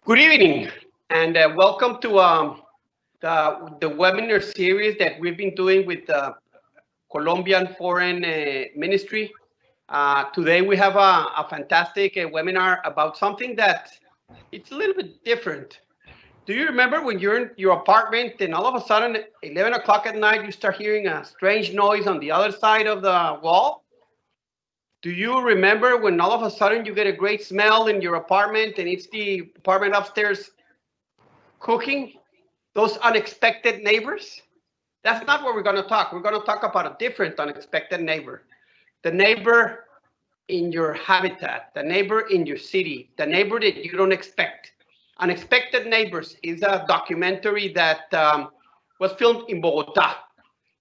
Good evening, and welcome to the webinar series that we've been doing with the Colombian Foreign Ministry. Today we have a fantastic webinar about something that it's a little bit different. Do you remember when you're in your apartment and all of a sudden, 11 o'clock at night, you start hearing a strange noise on the other side of the wall? Do you remember when all of a sudden you get a great smell in your apartment and it's the apartment upstairs cooking? Those unexpected neighbors? That's not what we're going to talk. We're going to talk about a different unexpected neighbor. The neighbor in your habitat, the neighbor in your city, the neighbor that you don't expect. Unexpected Neighbors is a documentary that was filmed in Bogota.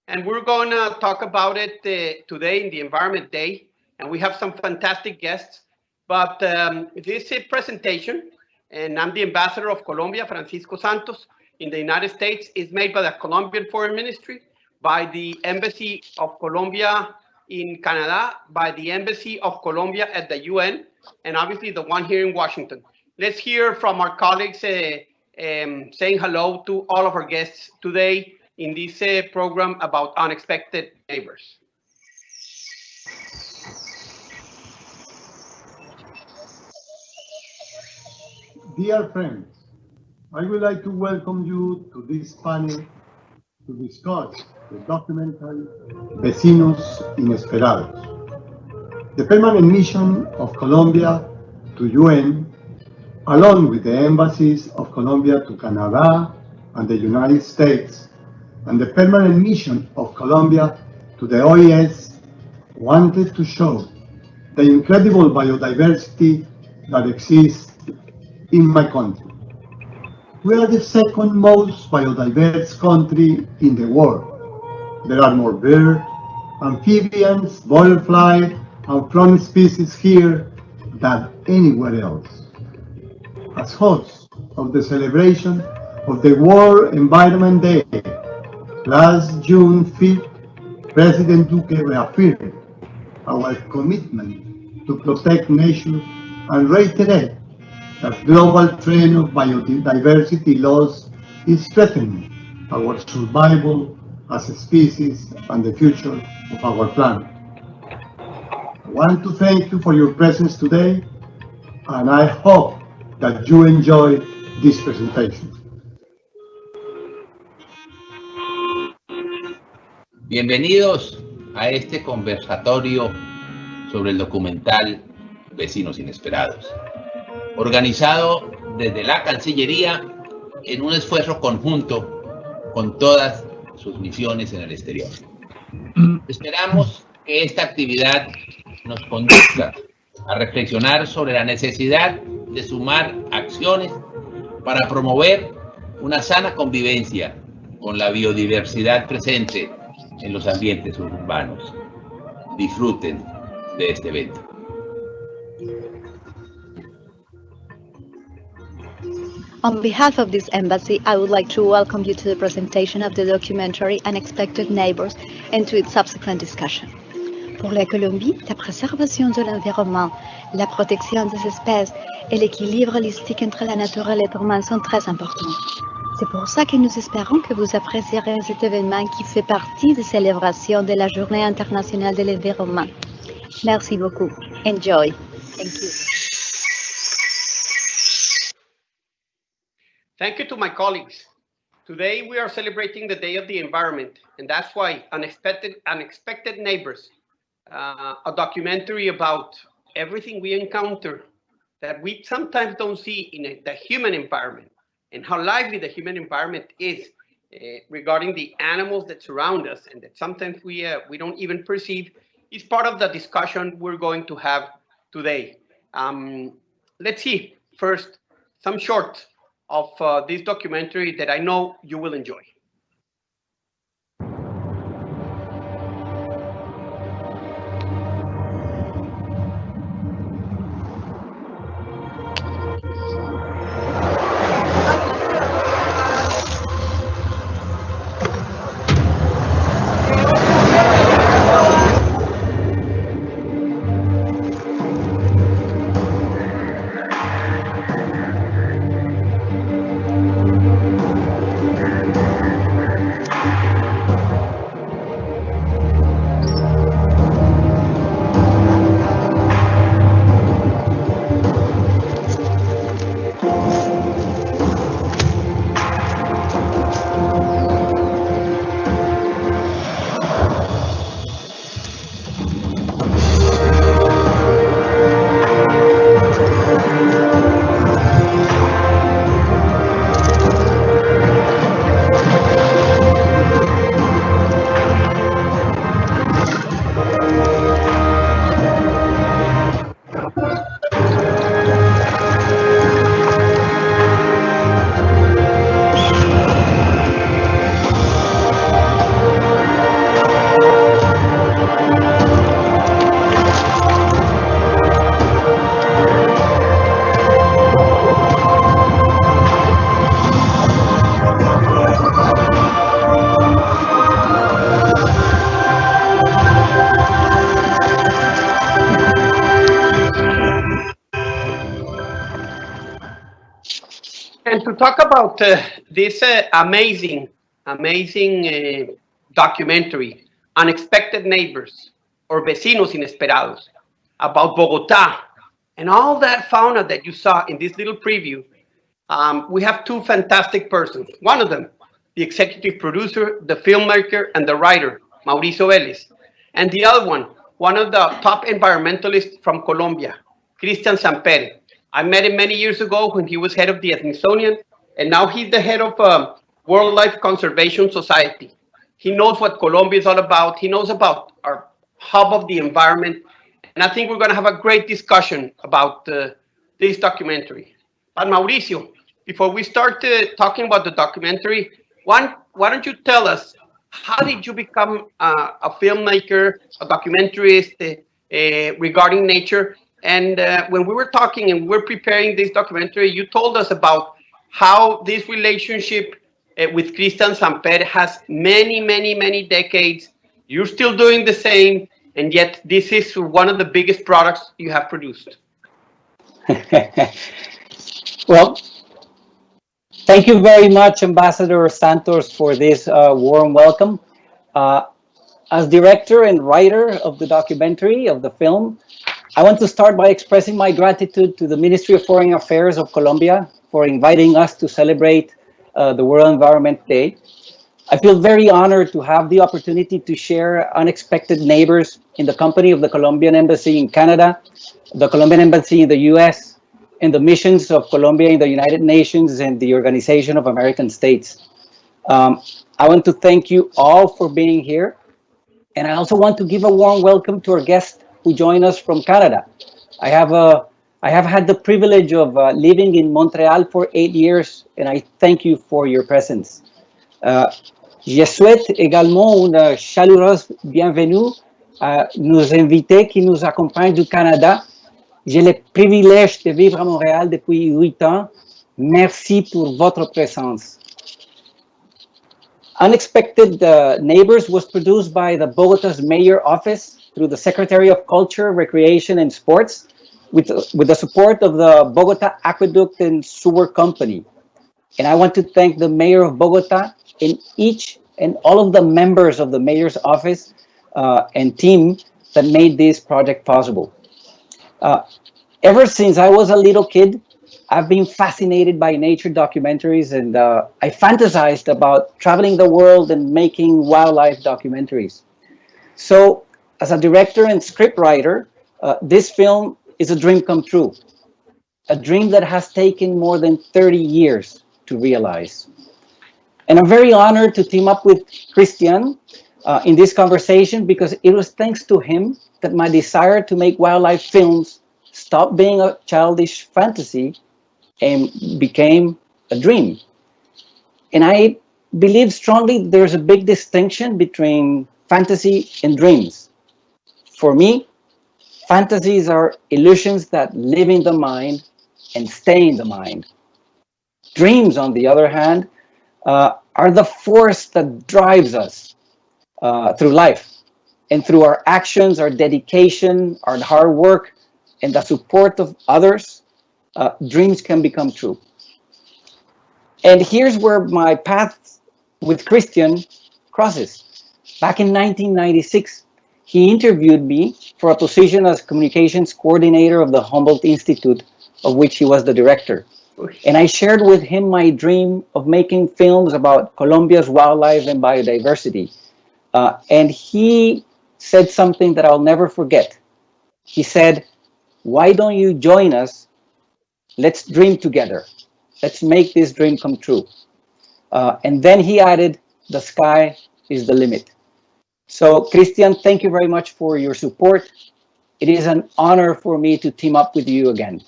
And we're going to talk about it today in the Environment Day. And we have some fantastic guests. But this presentation, and I'm the ambassador of Colombia, Francisco Santos, in the United States, is made by the Colombian Foreign Ministry, by the Embassy of Colombia in Canada, by the Embassy of Colombia at the UN, and obviously the one here in Washington. Let's hear from our colleagues saying hello to all of our guests today in this program about unexpected neighbors. Dear friends, I would like to welcome you to this panel to discuss the documentary Vecinos Inesperados. The permanent mission of Colombia to UN, along with the embassies of Colombia to Canada and the United States, and the permanent mission of Colombia to the OES, wanted to show the incredible biodiversity that exists in my country. We are the second most biodiverse country in the world. There are more birds, amphibians, butterflies, and plant species here than anywhere else. As host of the celebration of the World Environment Day, last June 5th, President Duque reaffirmed our commitment to protect nature and reiterate that global trend of biodiversity loss is threatening our survival as a species and the future of our planet. I want to thank you for your presence today, and I hope that you enjoy this presentation. Bienvenidos a este conversatorio sobre el documental Vecinos Inesperados, organizado desde la Cancillería en un esfuerzo conjunto con todas sus misiones en el exterior. Esperamos que esta actividad nos conduzca a reflexionar sobre la necesidad de sumar acciones para promover una sana convivencia con la biodiversidad presente en los ambientes urbanos. Disfruten de este evento. On behalf of this embassy, I would like to welcome you to the presentation of the documentary Unexpected Neighbors and to its subsequent discussion. Pour la Colombie, la préservation de l'environnement, la protection des espèces et l'équilibre holistique entre la nature et l'être humain sont très importants. C'est pour ça que nous espérons que vous apprécierez cet événement qui fait partie des célébrations de la Journée internationale de l'environnement. Merci beaucoup. Enjoy. Thank you. Thank you to my colleagues. Today we are celebrating the Day of the Environment, and that's why Unexpected Neighbors, a documentary about everything we encounter that we sometimes don't see in the human environment and how lively the human environment is regarding the animals that surround us and that sometimes we don't even perceive, is part of the discussion we're going to have today. Let's see first some shorts of this documentary that I know you will enjoy. And to talk about this amazing documentary, Unexpected Neighbors, or Vecinos Inesperados, about Bogota and all that fauna that you saw in this little preview, we have two fantastic persons. One of them, the executive producer, the filmmaker, and the writer, Mauricio Velez. And the other one of the top environmentalists from Colombia, Cristian Samper. I met him many years ago when he was head of the Smithsonian, and now he's the head of World Life Conservation Society. He knows what Colombia is all about. He knows about our hub of the environment. And I think we're going to have a great discussion about this documentary. But Mauricio, before we start talking about the documentary, why don't you tell us, how did you become a filmmaker, a documentarist regarding nature? And when we were talking and we were preparing this documentary, you told us about how this relationship with Cristian Samper has many decades. You're still doing the same, and yet this is one of the biggest products you have produced. Well, thank you very much, Ambassador Santos, for this warm welcome. As director and writer of the documentary, of the film, I want to start by expressing my gratitude to the Ministry of Foreign Affairs of Colombia for inviting us to celebrate the World Environment Day. I feel very honored to have the opportunity to share Unexpected Neighbors in the company of the Colombian Embassy in Canada, the Colombian Embassy in the US, and the missions of Colombia in the United Nations and the Organization of American States. I want to thank you all for being here. And I also want to give a warm welcome to our guests who join us from Canada. I have had the privilege of living in Montreal for 8 years, and I thank you for your presence. Je souhaite également une chaleureuse bienvenue à nos invités qui nous accompagnent du Canada. J'ai le privilège de vivre à Montréal depuis 8 ans. Merci pour votre présence. Unexpected Neighbors was produced by the Bogota's Mayor Office through the Secretary of Culture, Recreation and Sports with the support of the Bogota Aqueduct and Sewer Company. And I want to thank the Mayor of Bogota and each and all of the members of the Mayor's Office and team that made this project possible. Ever since I was a little kid, I've been fascinated by nature documentaries, and I fantasized about traveling the world and making wildlife documentaries. So as a director and scriptwriter, this film is a dream come true, a dream that has taken more than 30 years to realize. And I'm very honored to team up with Cristian in this conversation, because it was thanks to him that my desire to make wildlife films stopped being a childish fantasy and became a dream. And I believe strongly there's a big distinction between fantasy and dreams. For me, fantasies are illusions that live in the mind and stay in the mind. Dreams, on the other hand, are the force that drives us through life. And through our actions, our dedication, our hard work, and the support of others, dreams can become true. And here's where my path with Cristian crosses. Back in 1996, he interviewed me for a position as communications coordinator of the Humboldt Institute, of which he was the director. And I shared with him my dream of making films about Colombia's wildlife and biodiversity. And he said something that I'll never forget. He said, "Why don't you join us? Let's dream together. Let's make this dream come true." And then he added, "The sky is the limit." So, Cristian, thank you very much for your support. It is an honor for me to team up with you again.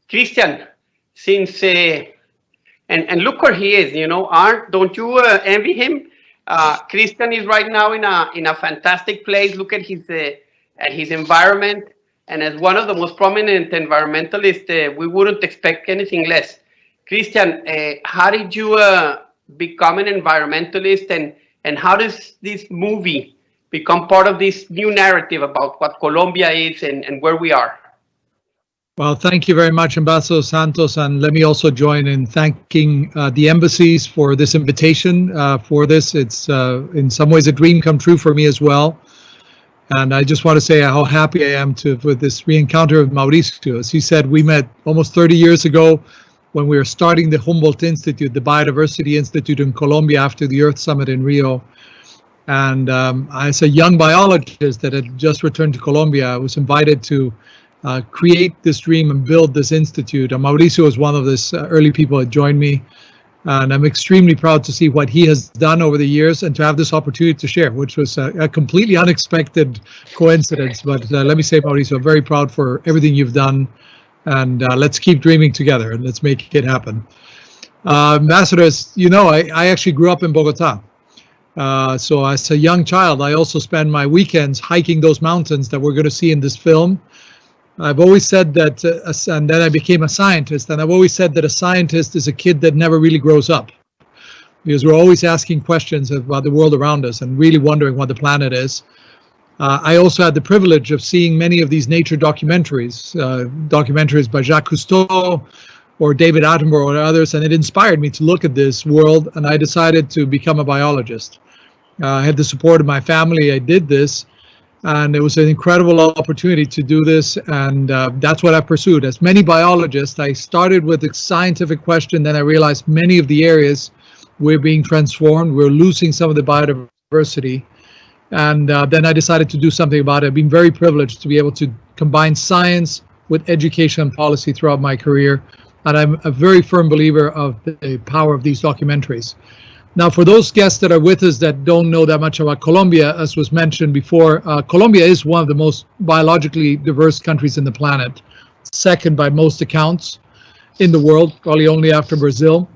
Cristian, since and look where he is, you know, don't you envy him? Cristian is right now in a fantastic place. Look at his environment, and as one of the most prominent environmentalists, we wouldn't expect anything less. Cristian, how did you become an environmentalist, and how does this movie become part of this new narrative about what Colombia is and where we are? Well, thank you very much, Ambassador Santos, and let me also join in thanking the embassies for this invitation for this. It's in some ways a dream come true for me as well. And I just want to say how happy I am with this re-encounter with Mauricio. As he said, we met almost 30 years ago when we were starting the Humboldt Institute, the Biodiversity Institute in Colombia after the Earth Summit in Rio. And as a young biologist that had just returned to Colombia, I was invited to create this dream and build this institute. And Mauricio was one of these early people that joined me. And I'm extremely proud to see what he has done over the years and to have this opportunity to share, which was a completely unexpected coincidence. But let me say, Mauricio, I'm very proud for everything you've done. And let's keep dreaming together and let's make it happen. Ambassadors, you know, I actually grew up in Bogota. So as a young child, I also spent my weekends hiking those mountains that we're going to see in this film. I've always said that, and then I became a scientist, and I've always said that a scientist is a kid that never really grows up, because we're always asking questions about the world around us and really wondering what the planet is. I also had the privilege of seeing many of these nature documentaries, documentaries by Jacques Cousteau or David Attenborough or others, and it inspired me to look at this world, and I decided to become a biologist. I had the support of my family. I did this. And it was an incredible opportunity to do this, and that's what I pursued. As many biologists, I started with a scientific question, then I realized many of the areas were being transformed, we're losing some of the biodiversity, and then I decided to do something about it. I've been very privileged to be able to combine science with education and policy throughout my career, and I'm a very firm believer of the power of these documentaries. Now, for those guests that are with us that don't know that much about Colombia, as was mentioned before, Colombia is one of the most biologically diverse countries in the planet, second by most accounts in the world, probably only after Brazil.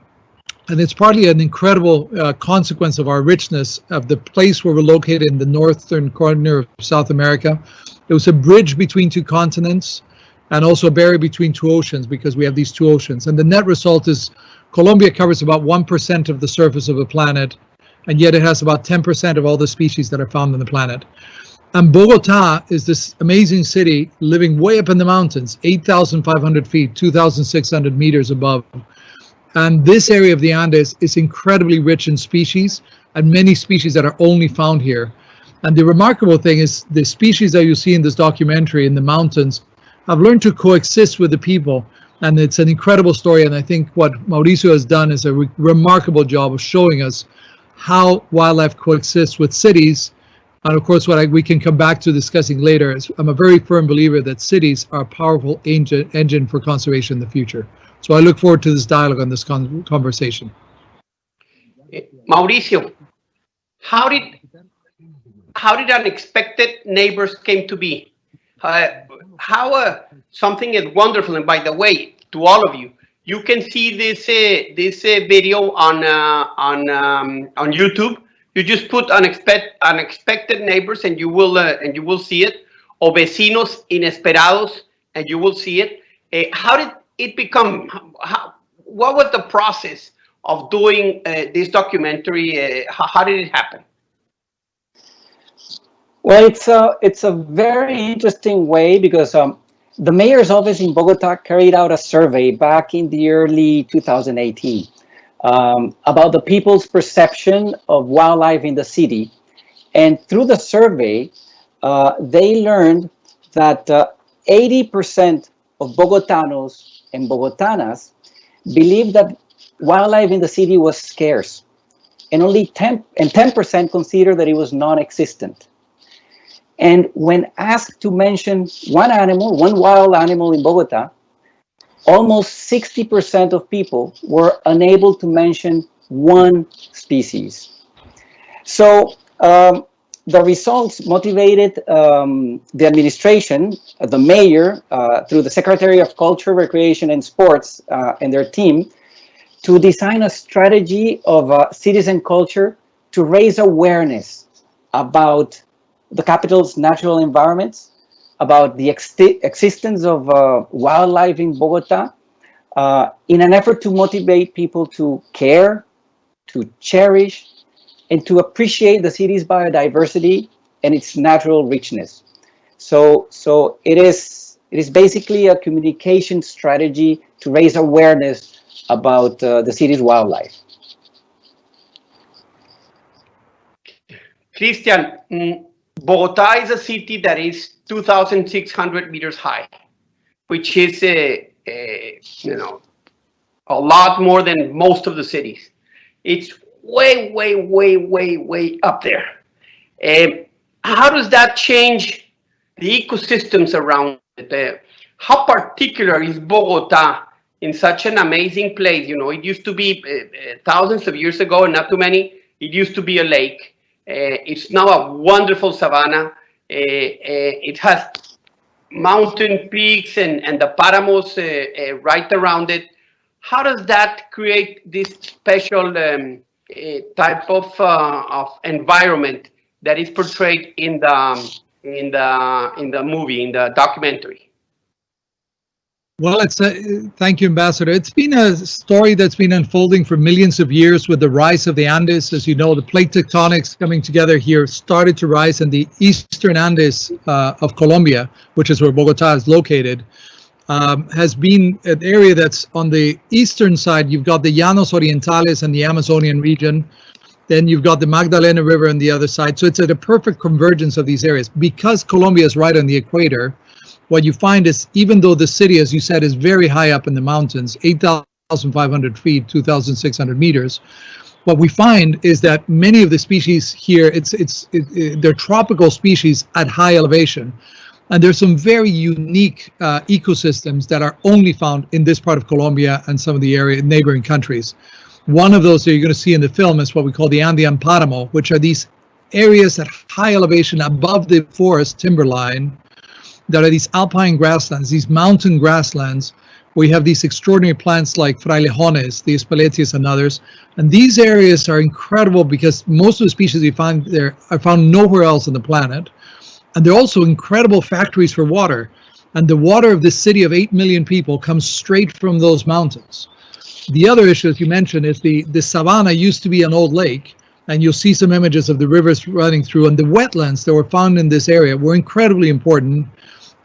And it's partly an incredible consequence of our richness of the place where we're located in the northern corner of South America. It was a bridge between two continents and also a barrier between two oceans, because we have these two oceans. And the net result is Colombia covers about 1% of the surface of the planet, and yet it has about 10% of all the species that are found on the planet. And Bogota is this amazing city living way up in the mountains, 8,500 feet, 2,600 meters above. And this area of the Andes is incredibly rich in species, and many species that are only found here. And the remarkable thing is the species that you see in this documentary in the mountains have learned to coexist with the people. And it's an incredible story, and I think what Mauricio has done is a remarkable job of showing us how wildlife coexists with cities. And of course, what we can come back to discussing later is I'm a very firm believer that cities are a powerful engine for conservation in the future. So I look forward to this dialogue and this conversation. Mauricio, how did unexpected neighbors came to be? Something is wonderful, and by the way, to all of you, you can see this video on YouTube. You just put unexpected neighbors, and you will see it, or vecinos inesperados, and you will see it. How did it become? What was the process of doing this documentary? How did it happen? Well, it's a very interesting way, because the mayor's office in Bogota carried out a survey back in the early 2018 about the people's perception of wildlife in the city. And through the survey, they learned that 80% of Bogotanos and Bogotanas believed that wildlife in the city was scarce, and only 10% considered that it was non-existent. And when asked to mention one wild animal in Bogota, almost 60% of people were unable to mention one species. So the results motivated the administration, the mayor, through the Secretary of Culture, Recreation, and Sports and their team, to design a strategy of citizen culture to raise awareness about the capital's natural environments, about the existence of wildlife in Bogota, in an effort to motivate people to care, to cherish, and to appreciate the city's biodiversity and its natural richness. So it is It is basically a communication strategy to raise awareness about the city's wildlife. Cristian, Bogota is a city that is 2,600 meters high, which is a lot more than most of the cities. It's way, way, way, way, way up there. How does that change the ecosystems around it? How particular is Bogota in such an amazing place? You know, it used to be thousands of years ago, and not too many. It used to be a lake. It's now a wonderful savanna. It has mountain peaks and the paramos right around it. How does that create this special type of environment that is portrayed in the movie, in the documentary? Well, thank you, Ambassador. It's been a story that's been unfolding for millions of years with the rise of the Andes. As you know, the plate tectonics coming together here started to rise in the eastern Andes of Colombia, which is where Bogota is located. Has been an area that's on the eastern side. You've got the Llanos Orientales and the Amazonian region. Then you've got the Magdalena River on the other side. So it's at a perfect convergence of these areas. Because Colombia is right on the equator, what you find is, even though the city, as you said, is very high up in the mountains, 8,500 feet, 2,600 meters, what we find is that many of the species here, they're tropical species at high elevation. And there's some very unique ecosystems that are only found in this part of Colombia and some of the neighboring countries. One of those that you're going to see in the film is what we call the Andean Paramo, which are these areas at high elevation above the forest timberline that are these alpine grasslands, these mountain grasslands, where you have these extraordinary plants like frailejones, the espeletias and others. And these areas are incredible because most of the species we find there are found nowhere else on the planet. And they're also incredible factories for water. And the water of this city of 8 million people comes straight from those mountains. The other issue, as you mentioned, is the savanna used to be an old lake. And you'll see some images of the rivers running through. And the wetlands that were found in this area were incredibly important.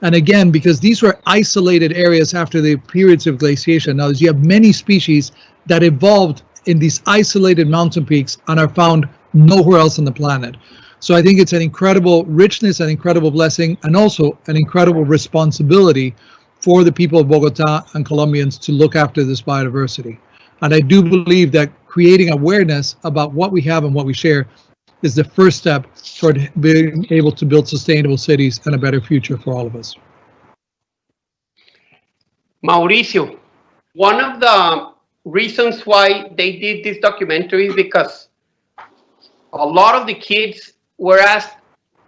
And again, because these were isolated areas after the periods of glaciation. Now, you have many species that evolved in these isolated mountain peaks and are found nowhere else on the planet. So I think it's an incredible richness, an incredible blessing, and also an incredible responsibility for the people of Bogota and Colombians to look after this biodiversity. And I do believe that creating awareness about what we have and what we share is the first step toward being able to build sustainable cities and a better future for all of us. Mauricio, one of the reasons why they did this documentary is because a lot of the kids were asked,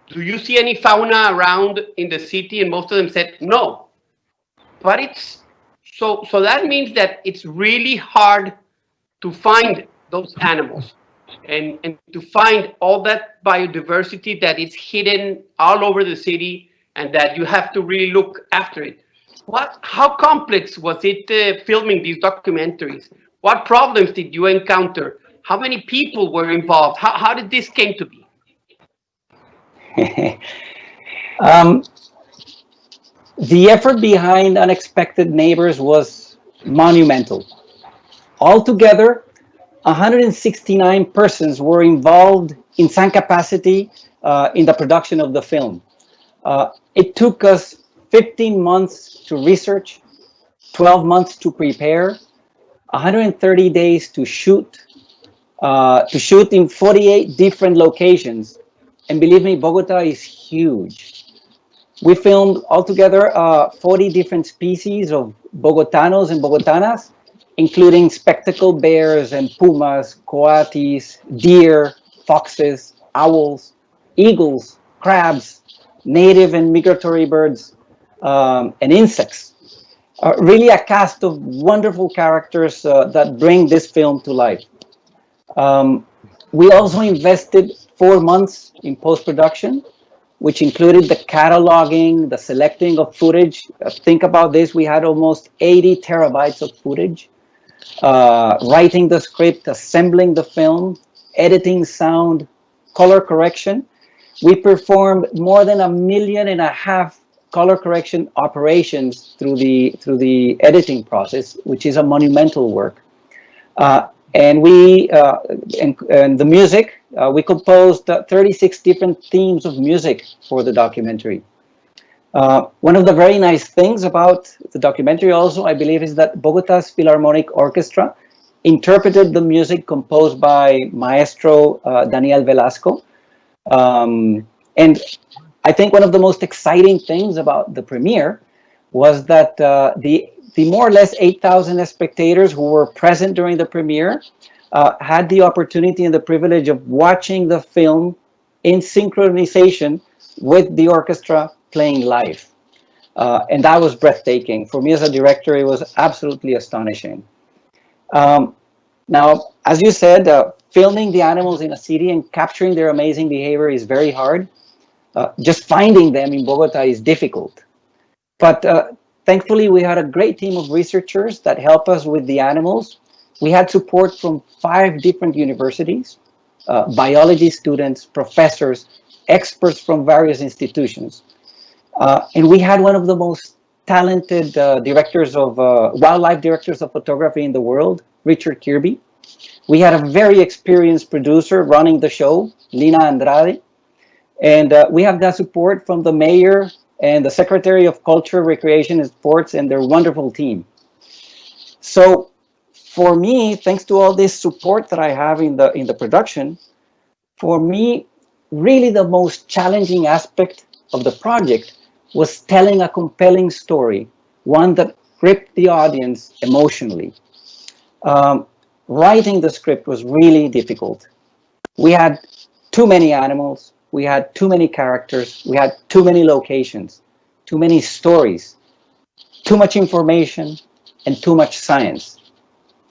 do you see any fauna around in the city? And most of them said no. But it's so that means that it's really hard to find those animals. And to find all that biodiversity that is hidden all over the city and that you have to really look after it. How complex was it filming these documentaries? What problems did you encounter? How many people were involved? How did this came to be? The effort behind Unexpected Neighbors was monumental. Altogether, 169 persons were involved in some capacity in the production of the film. It took us 15 months to research, 12 months to prepare, 130 days to shoot in 48 different locations. And believe me, Bogota is huge. We filmed altogether 40 different species of Bogotanos and Bogotanas, including spectacled bears and pumas, coatis, deer, foxes, owls, eagles, crabs, native and migratory birds, and insects. Really a cast of wonderful characters that bring this film to life. We also invested 4 months in post-production, which included the cataloging, the selecting of footage. Think about this, we had almost 80 terabytes of footage. Writing the script, assembling the film, editing sound, color correction. We performed more than 1.5 million color correction operations through the editing process, which is a monumental work. And the music, we composed 36 different themes of music for the documentary. One of the very nice things about the documentary also, I believe, is that Bogota's Philharmonic Orchestra interpreted the music composed by Maestro Daniel Velasco. And I think one of the most exciting things about the premiere was that the more or less 8,000 spectators who were present during the premiere had the opportunity and the privilege of watching the film in synchronization with the orchestra playing live. And that was breathtaking. For me as a director, it was absolutely astonishing. Now, as you said, filming the animals in a city and capturing their amazing behavior is very hard. Just finding them in Bogota is difficult. But thankfully, we had a great team of researchers that helped us with the animals. We had support from 5 different universities, biology students, professors, experts from various institutions. And we had one of the most talented wildlife directors of photography in the world, Richard Kirby. We had a very experienced producer running the show, Lina Andrade. And we have that support from the mayor and the Secretary of Culture, Recreation, and Sports, and their wonderful team. So for me, thanks to all this support that I have in the production, for me, really the most challenging aspect of the project was telling a compelling story, one that gripped the audience emotionally. Writing the script was really difficult. We had too many animals, we had too many characters, we had too many locations, too many stories, too much information, and too much science.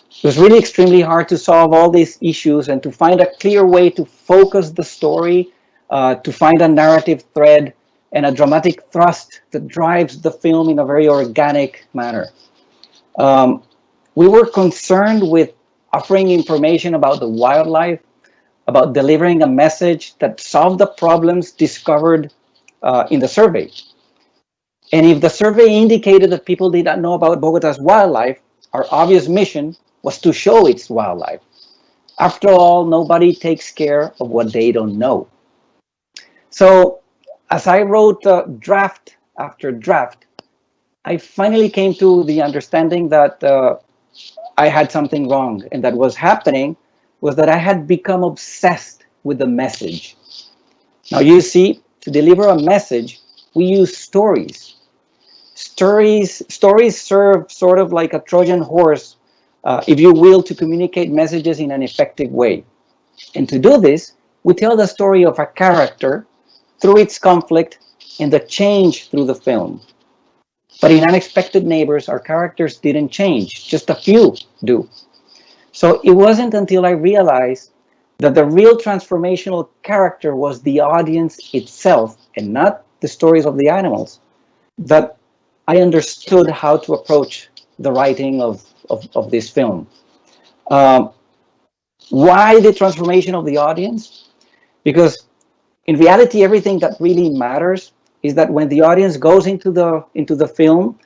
It was really extremely hard to solve all these issues and to find a clear way to focus the story, to find a narrative thread and a dramatic thrust that drives the film in a very organic manner. We were concerned with offering information about the wildlife, about delivering a message that solved the problems discovered in the survey. And if the survey indicated that people did not know about Bogota's wildlife, our obvious mission was to show its wildlife. After all, nobody takes care of what they don't know. So as I wrote draft after draft, I finally came to the understanding that I had something wrong, and that was happening was that I had become obsessed with the message. Now you see, to deliver a message, we use stories. Stories serve sort of like a Trojan horse, if you will, to communicate messages in an effective way. And to do this, we tell the story of a character through its conflict and the change through the film. But in Unexpected Neighbors, our characters didn't change, just a few do. So it wasn't until I realized that the real transformational character was the audience itself and not the stories of the animals, that I understood how to approach the writing of this film. Why the transformation of the audience? Because in reality, everything that really matters is that when the audience goes into the film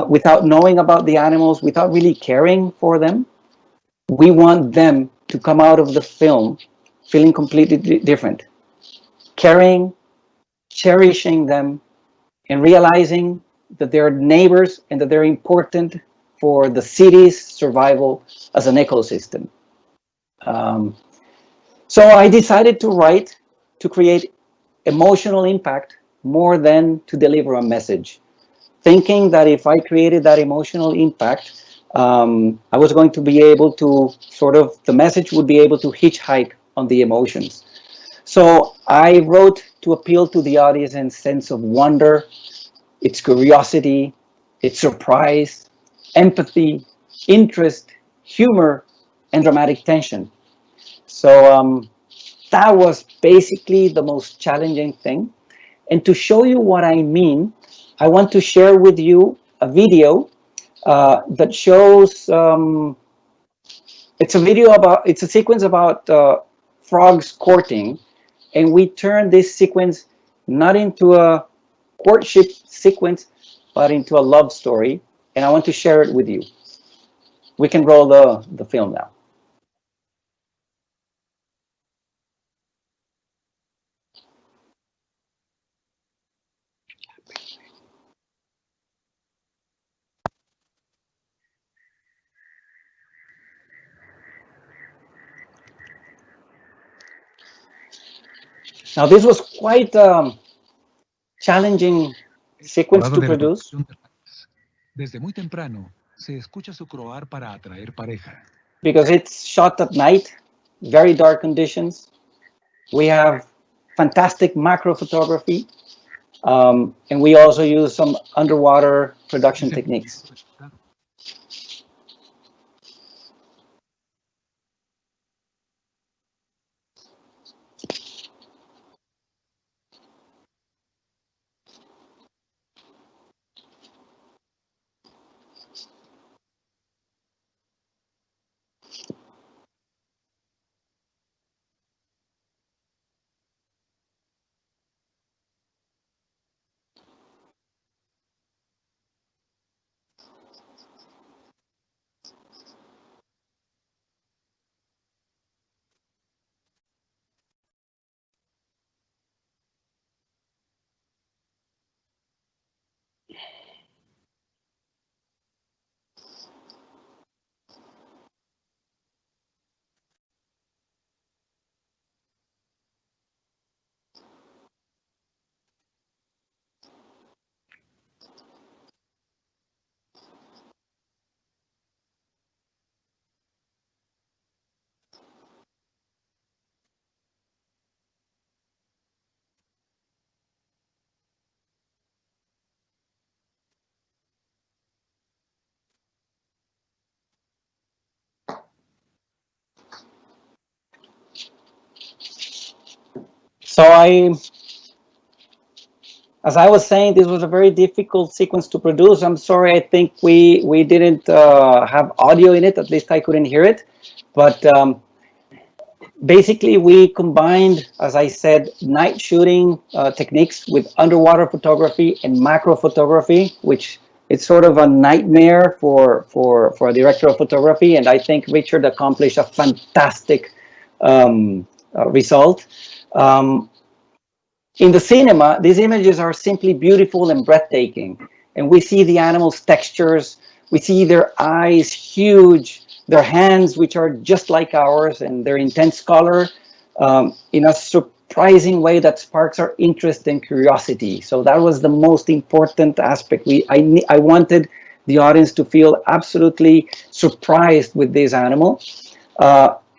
without knowing about the animals, without really caring for them, we want them to come out of the film feeling completely different, caring, cherishing them, and realizing that they're neighbors and that they're important for the city's survival as an ecosystem. So I decided to write to create emotional impact more than to deliver a message, thinking that if I created that emotional impact, I was going to be able to the message would be able to hitchhike on the emotions. So I wrote to appeal to the audience's sense of wonder, its curiosity, its surprise, empathy, interest, humor, and dramatic tension. So that was basically the most challenging thing. And to show you what I mean, I want to share with you a video that shows, it's a sequence about frogs courting, and we turn this sequence not into a courtship sequence, but into a love story, and I want to share it with you. We can roll the film now. Now, this was quite challenging sequence to produce. Desde muy temprano se escucha su croar para atraer pareja. Because it's shot at night, very dark conditions. We have fantastic macro photography, and we also use some underwater production techniques. So as I was saying, this was a very difficult sequence to produce. I'm sorry, I think we didn't have audio in it, at least I couldn't hear it. But basically we combined, as I said, night shooting techniques with underwater photography and macro photography, which it's sort of a nightmare for a director of photography. And I think Richard accomplished a fantastic result. In the cinema, these images are simply beautiful and breathtaking. And we see the animals' textures, we see their eyes huge, their hands, which are just like ours, and their intense color in a surprising way that sparks our interest and curiosity. So that was the most important aspect. I wanted the audience to feel absolutely surprised with this animal.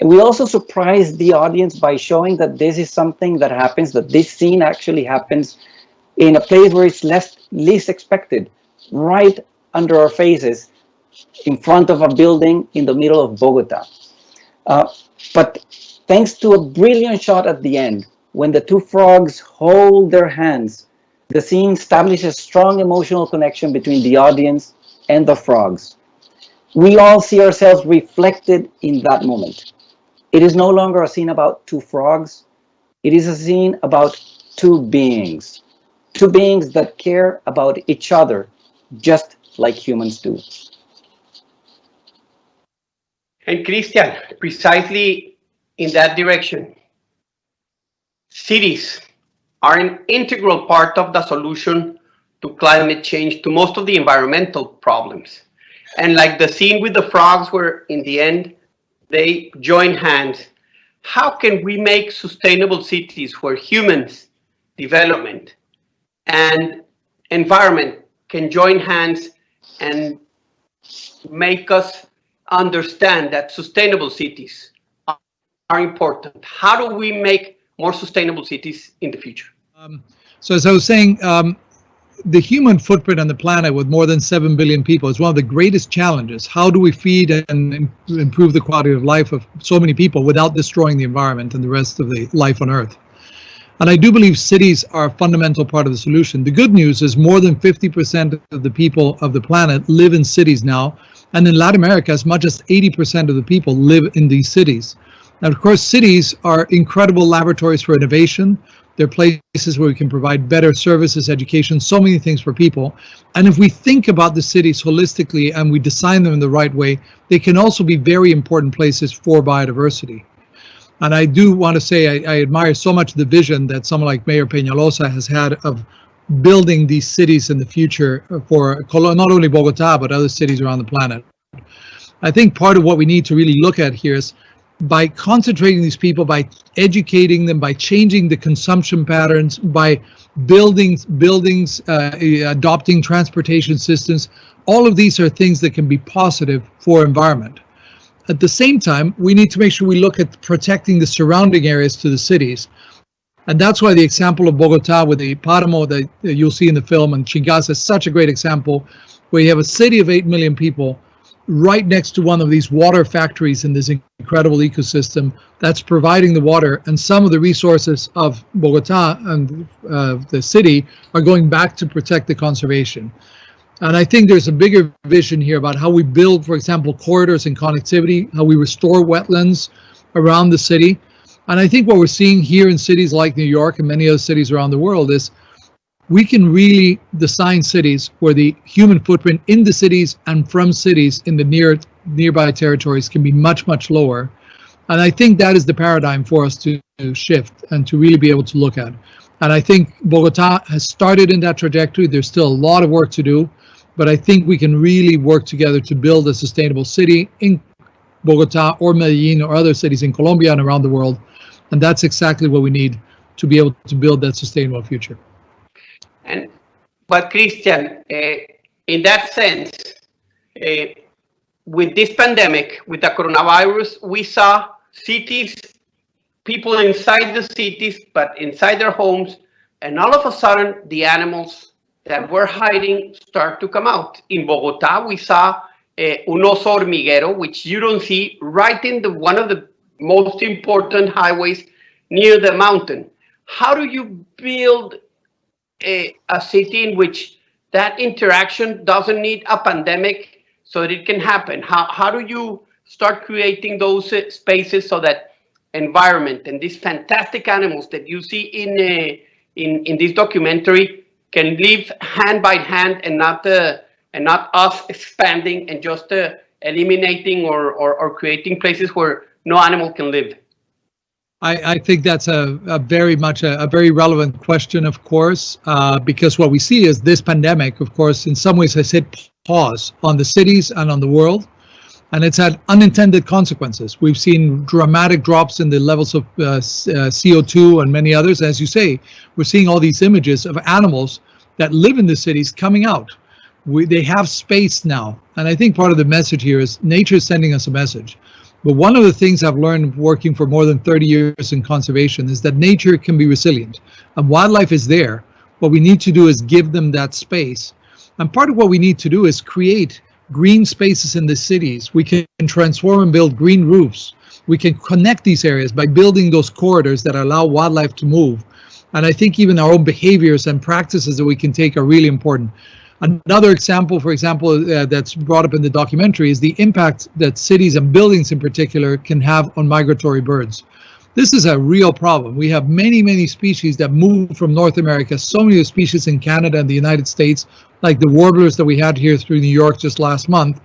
We also surprised the audience by showing that this is something that happens, that this scene actually happens in a place where it's least expected, right under our faces, in front of a building in the middle of Bogota. But thanks to a brilliant shot at the end, when the two frogs hold their hands, the scene establishes a strong emotional connection between the audience and the frogs. We all see ourselves reflected in that moment. It is no longer a scene about two frogs. It is a scene about two beings that care about each other, just like humans do. And Cristian, precisely in that direction, cities are an integral part of the solution to climate change, to most of the environmental problems. And like the scene with the frogs where in the end, they join hands. How can we make sustainable cities where humans, development, and environment can join hands and make us understand that sustainable cities are important? How do we make more sustainable cities in the future? So as I was saying, the human footprint on the planet with more than 7 billion people is one of the greatest challenges. How do we feed and improve the quality of life of so many people without destroying the environment and the rest of the life on Earth? And I do believe cities are a fundamental part of the solution. The good news is more than 50% of the people of the planet live in cities now. And in Latin America, as much as 80% of the people live in these cities. And of course, cities are incredible laboratories for innovation. They're places where we can provide better services, education, so many things for people. And if we think about the cities holistically and we design them in the right way, they can also be very important places for biodiversity. And I do want to say I admire so much the vision that someone like Mayor Peñalosa has had of building these cities in the future for not only Bogota, but other cities around the planet. I think part of what we need to really look at here is by concentrating these people, by educating them, by changing the consumption patterns, by buildings, adopting transportation systems, all of these are things that can be positive for environment. At the same time, we need to make sure we look at protecting the surrounding areas to the cities. And that's why the example of Bogota with the Páramo that you'll see in the film and Chingaza is such a great example, where you have a city of 8 million people right next to one of these water factories in this incredible ecosystem that's providing the water, and some of the resources of Bogota and the city are going back to protect the conservation. And I think there's a bigger vision here about how we build, for example, corridors and connectivity, how we restore wetlands around the city. And I think what we're seeing here in cities like New York and many other cities around the world is we can really design cities where the human footprint in the cities and from cities in the nearby territories can be much, much lower. And I think that is the paradigm for us to shift and to really be able to look at. And I think Bogota has started in that trajectory. There's still a lot of work to do, but I think we can really work together to build a sustainable city in Bogota or Medellin or other cities in Colombia and around the world. And that's exactly what we need to be able to build that sustainable future. But Cristian, in that sense, with this pandemic, with the coronavirus, we saw cities, people inside the cities, but inside their homes, and all of a sudden, the animals that were hiding start to come out. In Bogota, we saw un oso hormiguero, which you don't see right in one of the most important highways near the mountain. How do you build a city in which that interaction doesn't need a pandemic so that it can happen? How do you start creating those spaces so that environment and these fantastic animals that you see in this documentary can live hand by hand and not us expanding and just eliminating or creating places where no animal can live? I think that's a very relevant question, of course, because what we see is this pandemic, of course, in some ways has hit pause on the cities and on the world, and it's had unintended consequences. We've seen dramatic drops in the levels of CO2 and many others. As you say, we're seeing all these images of animals that live in the cities coming out. They have space now, and I think part of the message here is nature is sending us a message. But one of the things I've learned working for more than 30 years in conservation is that nature can be resilient and wildlife is there. What we need to do is give them that space. And part of what we need to do is create green spaces in the cities. We can transform and build green roofs. We can connect these areas by building those corridors that allow wildlife to move. And I think even our own behaviors and practices that we can take are really important. Another example, for example, that's brought up in the documentary is the impact that cities and buildings in particular can have on migratory birds. This is a real problem. We have many, many species that move from North America, so many species in Canada and the United States, like the warblers that we had here through New York just last month,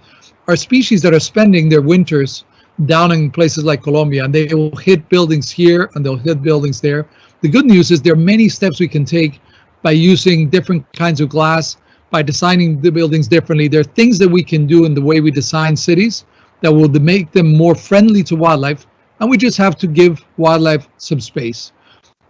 are species that are spending their winters down in places like Colombia, and they will hit buildings here and they'll hit buildings there. The good news is there are many steps we can take by using different kinds of glass, by designing the buildings differently. There are things that we can do in the way we design cities that will make them more friendly to wildlife, and we just have to give wildlife some space.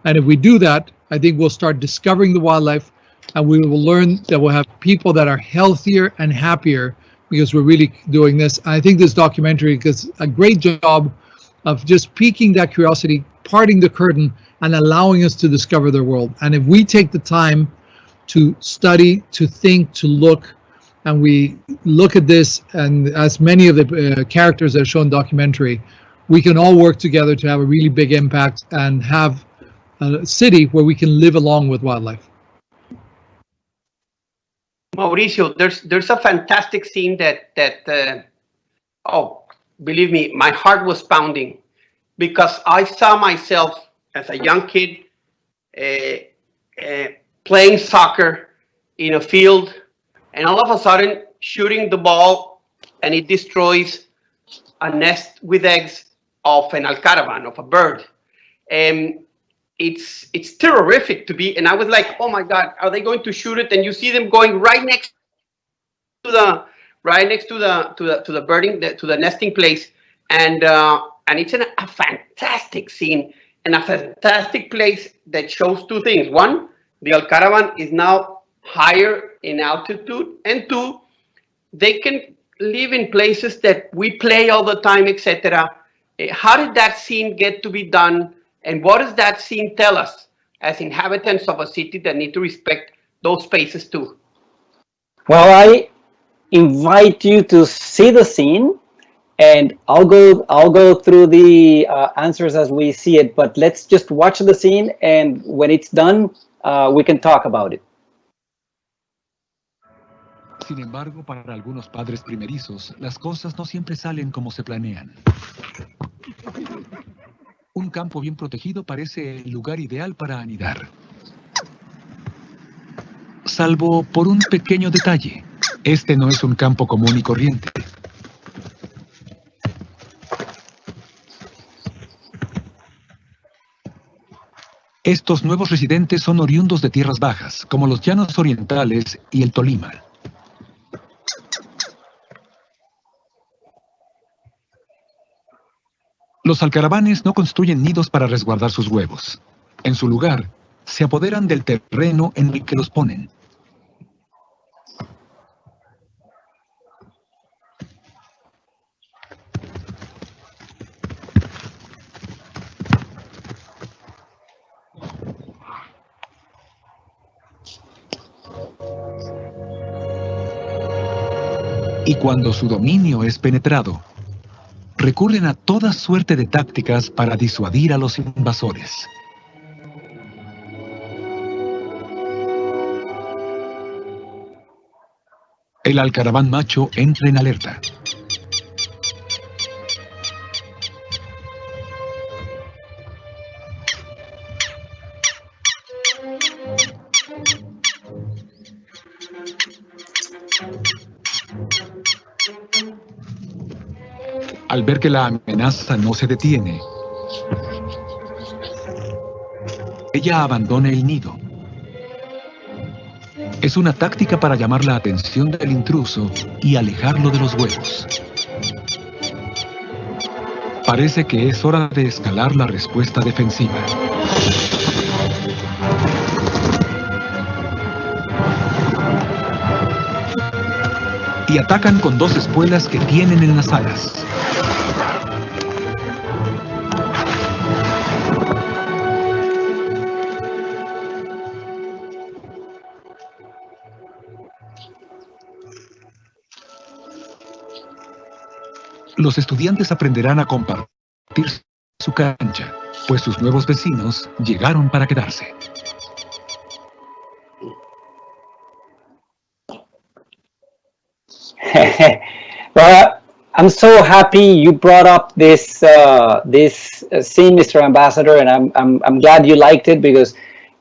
And if we do that, I think we'll start discovering the wildlife, and we will learn that we'll have people that are healthier and happier because we're really doing this. And I think this documentary does a great job of just piquing that curiosity, parting the curtain, and allowing us to discover the world. And if we take the time to study, to think, to look, and we look at this, and as many of the characters that are shown in the documentary, we can all work together to have a really big impact and have a city where we can live along with wildlife. Mauricio, there's a fantastic scene that believe me, my heart was pounding because I saw myself as a young kid playing soccer in a field, and all of a sudden shooting the ball, and it destroys a nest with eggs of an alcaravan, of a bird. And it's terrific to be, and I was like, oh my God, are they going to shoot it? And you see them going right next to the birding, to the nesting place, and it's a fantastic scene and a fantastic place that shows two things. One, the alcaravan is now higher in altitude, and two, they can live in places that we play all the time, etc. How did that scene get to be done, and what does that scene tell us as inhabitants of a city that need to respect those spaces too? Well, I invite you to see the scene, and I'll go through the answers as we see it. But let's just watch the scene, and when it's done, we can talk about it. Sin embargo, para algunos padres primerizos, las cosas no siempre salen como se planean. Un campo bien protegido parece el lugar ideal para anidar. Salvo por un pequeño detalle. Este no es un campo común y corriente. Estos nuevos residentes son oriundos de tierras bajas, como los llanos orientales y el Tolima. Los alcaravanes no construyen nidos para resguardar sus huevos. En su lugar, se apoderan del terreno en el que los ponen. Y cuando su dominio es penetrado, recurren a toda suerte de tácticas para disuadir a los invasores. El alcaraván macho entra en alerta. Al ver que la amenaza no se detiene, ella abandona el nido. Es una táctica para llamar la atención del intruso y alejarlo de los huevos. Parece que es hora de escalar la respuesta defensiva. Y atacan con dos espuelas que tienen en las alas. Los estudiantes aprenderán a compartir su cancha, pues sus nuevos vecinos llegaron para quedarse. Well, I'm so happy you brought up this scene, Mr. Ambassador, and I'm glad you liked it because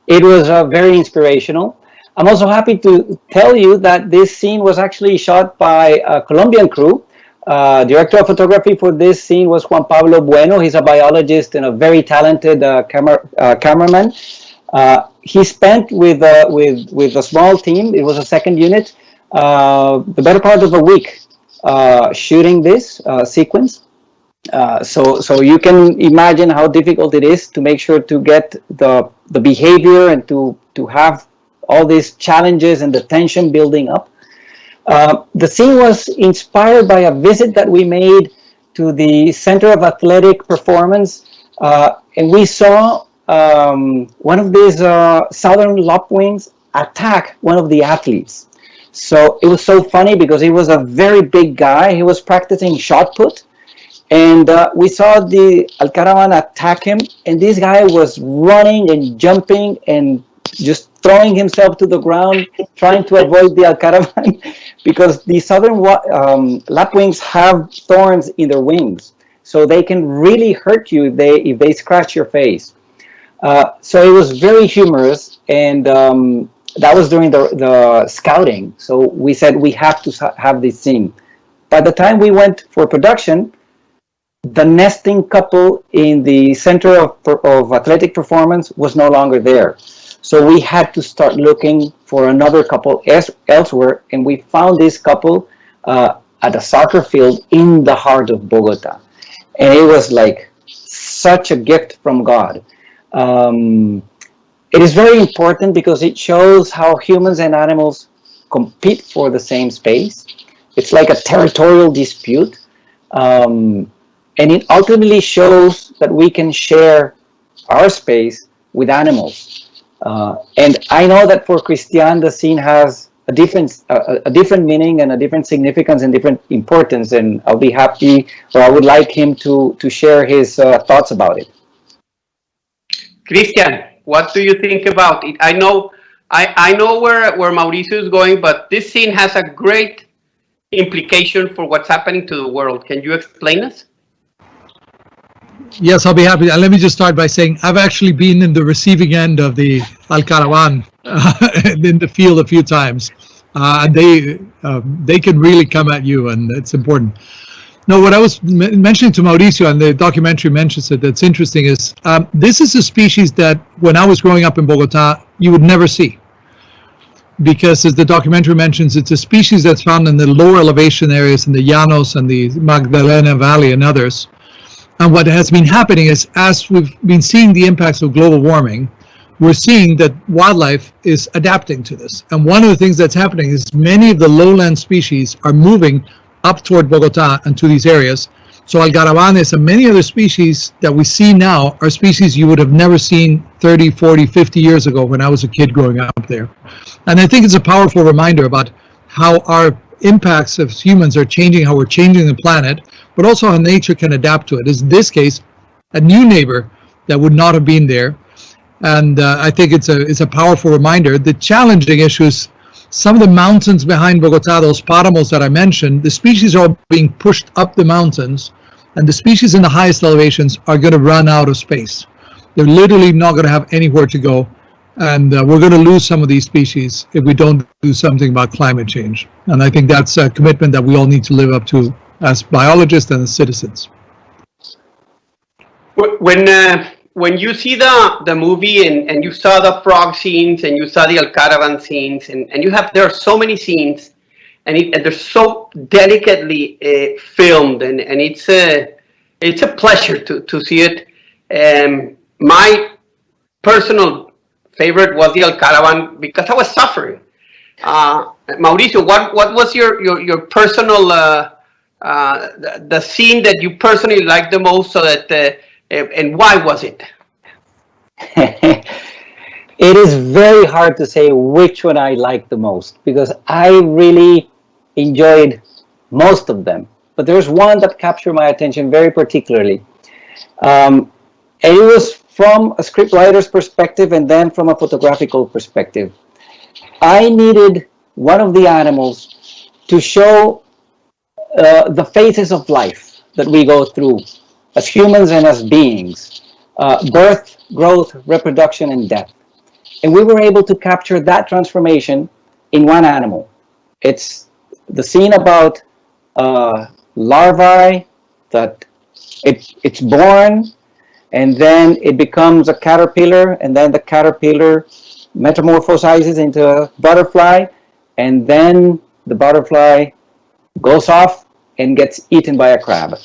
it was very inspirational. I'm also happy to tell you that this scene was actually shot by a Colombian crew. Director of photography for this scene was Juan Pablo Bueno. He's a biologist and a very talented cameraman. He spent with a small team, it was a second unit, the better part of a week shooting this sequence. So you can imagine how difficult it is to make sure to get the behavior and to have all these challenges and the tension building up. The scene was inspired by a visit that we made to the Center of Athletic Performance, and we saw one of these southern lapwings attack one of the athletes. So it was so funny because he was a very big guy. He was practicing shot put, and we saw the alcaravan attack him, and this guy was running and jumping and just throwing himself to the ground, trying to avoid the alcaravan, because the southern lapwings have thorns in their wings, so they can really hurt you if they scratch your face. So it was very humorous, and that was during the scouting. So we said we have to have this scene. By the time we went for production, the nesting couple in the center of athletic performance was no longer there. So we had to start looking for another couple elsewhere, and we found this couple at a soccer field in the heart of Bogota. And it was like such a gift from God. Um, it is very important because it shows how humans and animals compete for the same space. It's like a territorial dispute. And it ultimately shows that we can share our space with animals. And I know that for Cristian, the scene has a different meaning and a different significance and different importance. And I'll be happy, or I would like him to share his thoughts about it. Cristian, what do you think about it? I know where Mauricio is going, but this scene has a great implication for what's happening to the world. Can you explain us? Yes, I'll be happy. And let me just start by saying I've actually been in the receiving end of the Alcaravan in the field a few times. And they can really come at you, and it's important. No, what I was mentioning to Mauricio, and the documentary mentions it, that's interesting, is this is a species that when I was growing up in Bogota, you would never see. Because as the documentary mentions, it's a species that's found in the lower elevation areas in the Llanos and the Magdalena Valley and others. And what has been happening is, as we've been seeing the impacts of global warming, we're seeing that wildlife is adapting to this. And one of the things that's happening is many of the lowland species are moving up toward Bogota and to these areas. So algarabales and many other species that we see now are species you would have never seen 30, 40, 50 years ago when I was a kid growing up there. And I think it's a powerful reminder about how our impacts as humans are changing, how we're changing the planet, but also how nature can adapt to it. In this case, a new neighbor that would not have been there. And I think it's a powerful reminder. The challenging issue is some of the mountains behind Bogota, those páramos that I mentioned, the species are being pushed up the mountains, and the species in the highest elevations are going to run out of space. They're literally not going to have anywhere to go. And we're going to lose some of these species if we don't do something about climate change. And I think that's a commitment that we all need to live up to as biologists and as citizens. When you see the movie and you saw the frog scenes and you saw the Alcaravan scenes and there are so many scenes and they're so delicately filmed and it's a pleasure to see it. My personal favorite was the Alcaravan because I was suffering. Mauricio, what was your personal the scene that you personally liked the most, so that and why was it? It is very hard to say which one I liked the most because I really enjoyed most of them. But there's one that captured my attention very particularly. And it was from a scriptwriter's perspective and then from a photographical perspective. I needed one of the animals to show the phases of life that we go through as humans and as beings, birth, growth, reproduction, and death. And we were able to capture that transformation in one animal. It's the scene about larvae that it's born, and then it becomes a caterpillar, and then the caterpillar metamorphosizes into a butterfly, and then the butterfly goes off and gets eaten by a crab.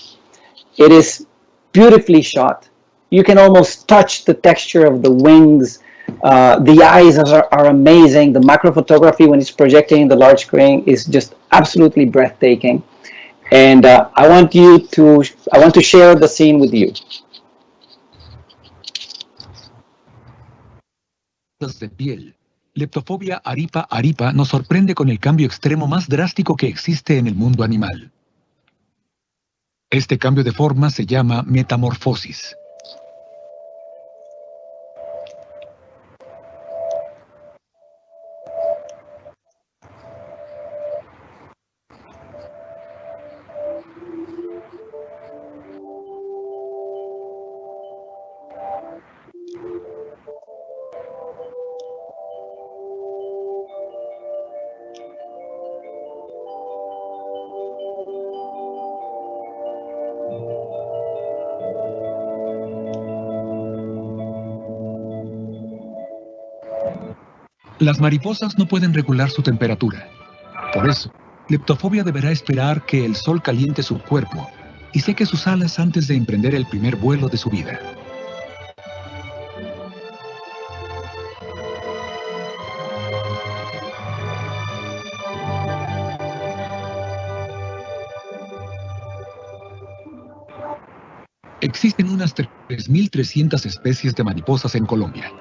It is beautifully shot. You can almost touch the texture of the wings. The eyes are amazing. The macro photography when it's projecting in the large screen is just absolutely breathtaking. And I want to share the scene with you. De piel. Leptofobia aripa aripa nos sorprende con el cambio extremo más drástico que existe en el mundo animal. Este cambio de forma se llama metamorfosis. Las mariposas no pueden regular su temperatura. Por eso, Leptofobia deberá esperar que el sol caliente su cuerpo y seque sus alas antes de emprender el primer vuelo de su vida. Existen unas 3.300 especies de mariposas en Colombia.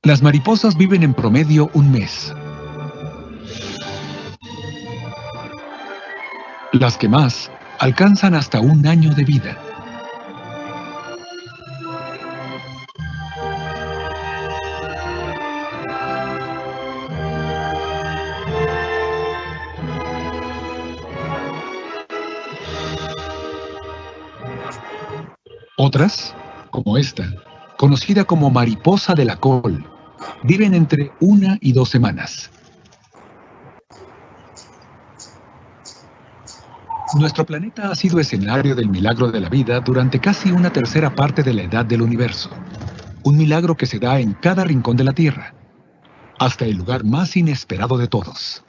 Las mariposas viven en promedio un mes. Las que más alcanzan hasta un año de vida. Otras, como esta, conocida como mariposa de la col, viven entre 1 y 2 semanas. Nuestro planeta ha sido escenario del milagro de la vida durante casi una tercera parte de la edad del universo. Un milagro que se da en cada rincón de la Tierra, hasta el lugar más inesperado de todos,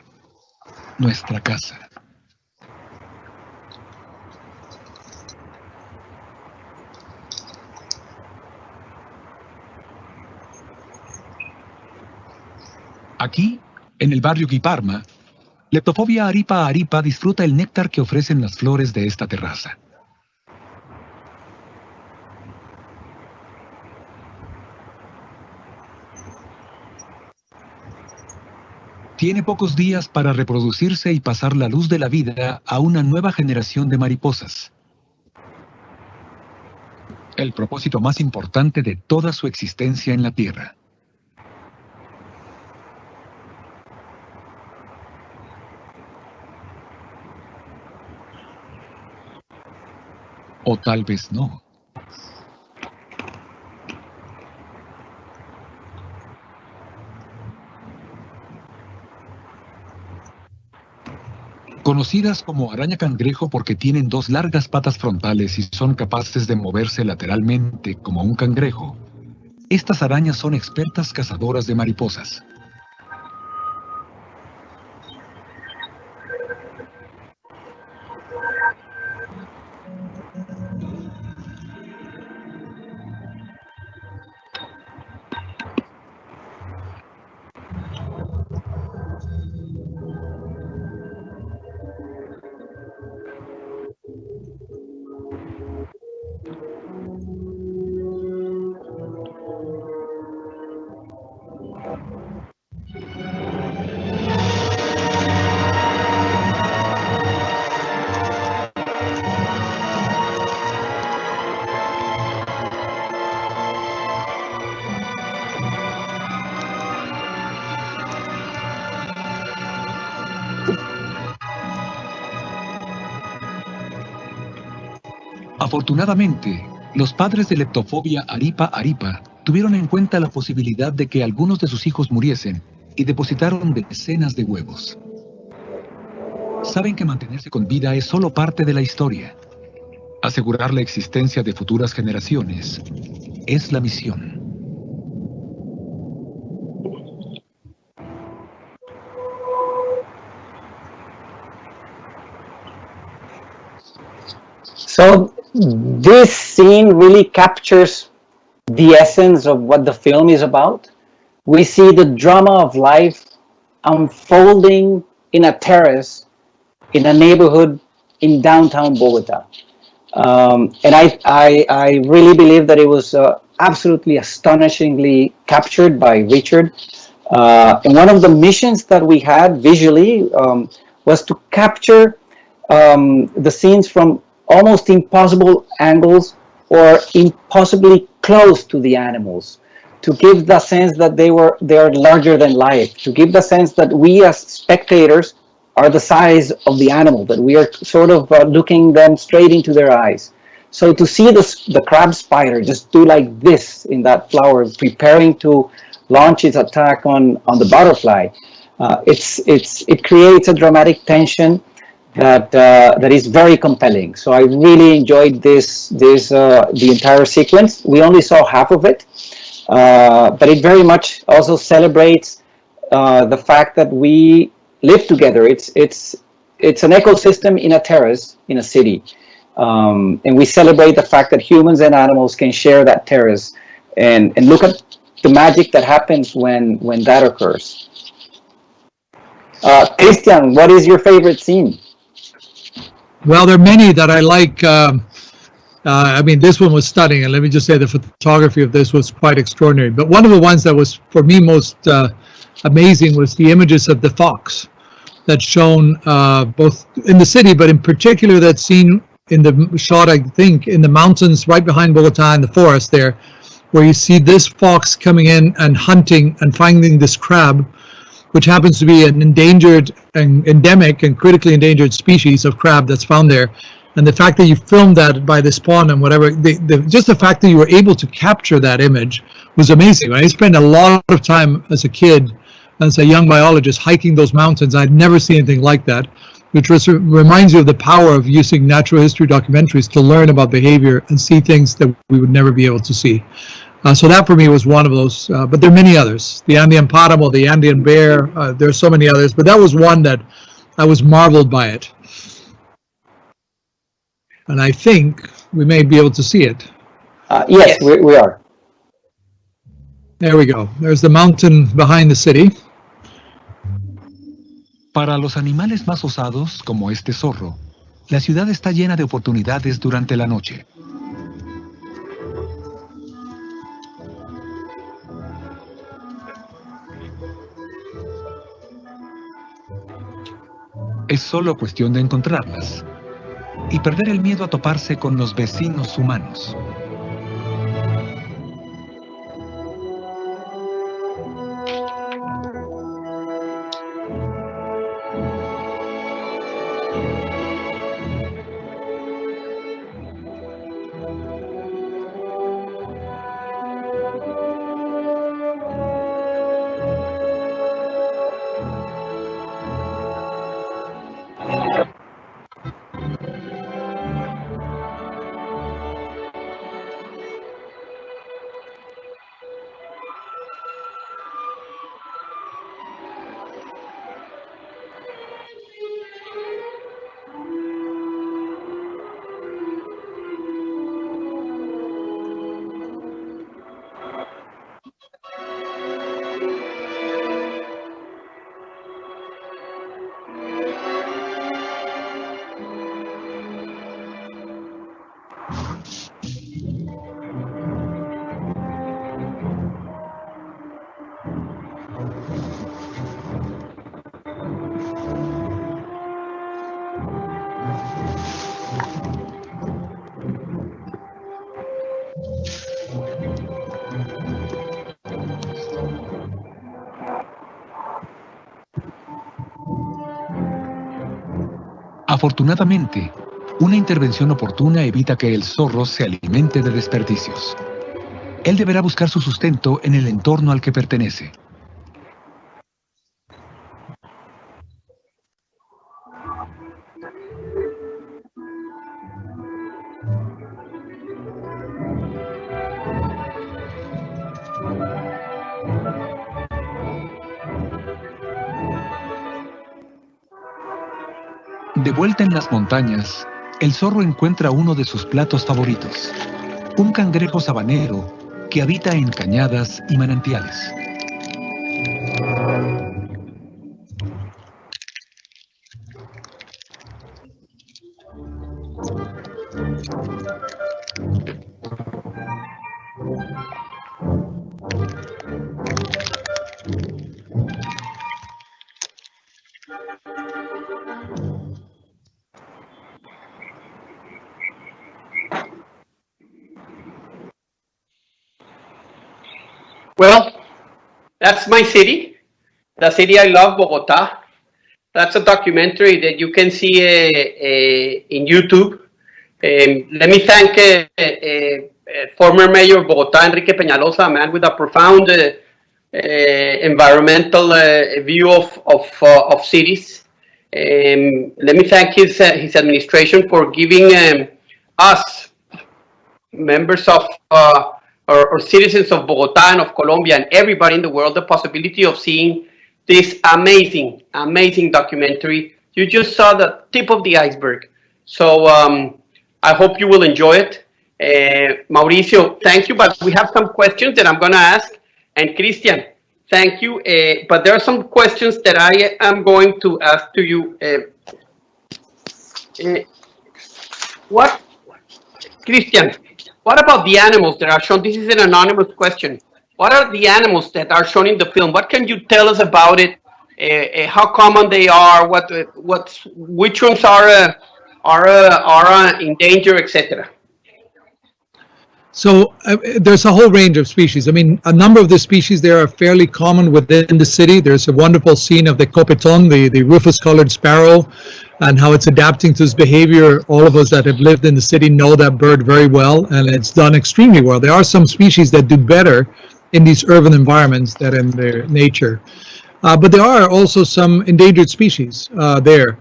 nuestra casa. Aquí, en el barrio Guiparma, Leptofobia aripa aripa disfruta el néctar que ofrecen las flores de esta terraza. Tiene pocos días para reproducirse y pasar la luz de la vida a una nueva generación de mariposas. El propósito más importante de toda su existencia en la Tierra. O tal vez no. Conocidas como araña cangrejo porque tienen 2 largas patas frontales y son capaces de moverse lateralmente como un cangrejo, estas arañas son expertas cazadoras de mariposas. Afortunadamente, los padres de Leptofobia aripa aripa tuvieron en cuenta la posibilidad de que algunos de sus hijos muriesen y depositaron decenas de huevos. Saben que mantenerse con vida es solo parte de la historia. Asegurar la existencia de futuras generaciones es la misión. So this scene really captures the essence of what the film is about. We see the drama of life unfolding in a terrace in a neighborhood in downtown Bogota. And I really believe that it was absolutely astonishingly captured by Richard. And one of the missions that we had visually was to capture the scenes from almost impossible angles or impossibly close to the animals, to give the sense that they are larger than life, to give the sense that we as spectators are the size of the animal, that we are sort of looking them straight into their eyes. So to see the crab spider just do like this in that flower, preparing to launch its attack on the butterfly, it creates a dramatic tension that is very compelling. So I really enjoyed the entire sequence. We only saw half of it, but it very much also celebrates the fact that we live together. It's an ecosystem in a terrace in a city, and we celebrate the fact that humans and animals can share that terrace, and look at the magic that happens when that occurs. Cristian, what is your favorite scene? Well, there are many that I like. I mean, this one was stunning, and let me just say the photography of this was quite extraordinary. But one of the ones that was, for me, most amazing was the images of the fox that's shown both in the city, but in particular that scene in the shot, I think, in the mountains right behind Bogota in the forest there, where you see this fox coming in and hunting and finding this crab, which happens to be an endangered and endemic and critically endangered species of crab that's found there. And the fact that you filmed that by the spawn and whatever, just the fact that you were able to capture that image was amazing. I spent a lot of time as a kid, as a young biologist, hiking those mountains. I'd never seen anything like that, which reminds you of the power of using natural history documentaries to learn about behavior and see things that we would never be able to see. So that for me was one of those, but there are many others. The Andean paramo, the Andean bear, there are so many others, but that was one that I was marveled by it. And I think we may be able to see it. Yes, we are. There we go. There's the mountain behind the city. Para los animales más osados, como este zorro, la ciudad está llena de oportunidades durante la noche. Es solo cuestión de encontrarlas y perder el miedo a toparse con los vecinos humanos. Afortunadamente, una intervención oportuna evita que el zorro se alimente de desperdicios. Él deberá buscar su sustento en el entorno al que pertenece. De vuelta en las montañas, el zorro encuentra uno de sus platos favoritos, un cangrejo sabanero que habita en cañadas y manantiales. Well, that's my city, the city I love, Bogota. That's a documentary that you can see in YouTube. Let me thank former Mayor of Bogota, Enrique Peñalosa, a man with a profound environmental view of cities. Let me thank his administration for giving us, members of or citizens of Bogota and of Colombia and everybody in the world, the possibility of seeing this amazing, amazing documentary. You just saw the tip of the iceberg. So I hope you will enjoy it. Mauricio, thank you, but we have some questions that I'm going to ask. And Cristian, thank you. But there are some questions that I am going to ask to you. Cristian, what about the animals that are shown? This is an anonymous question. What are the animals that are shown in the film? What can you tell us about it? How common they are? Which ones are in danger, etc.? So there's a whole range of species. I mean, a number of the species there are fairly common within the city. There's a wonderful scene of the copeton, the rufous-colored sparrow, and how it's adapting to its behavior. All of us that have lived in the city know that bird very well, and it's done extremely well. There are some species that do better in these urban environments than in their nature. But there are also some endangered species there.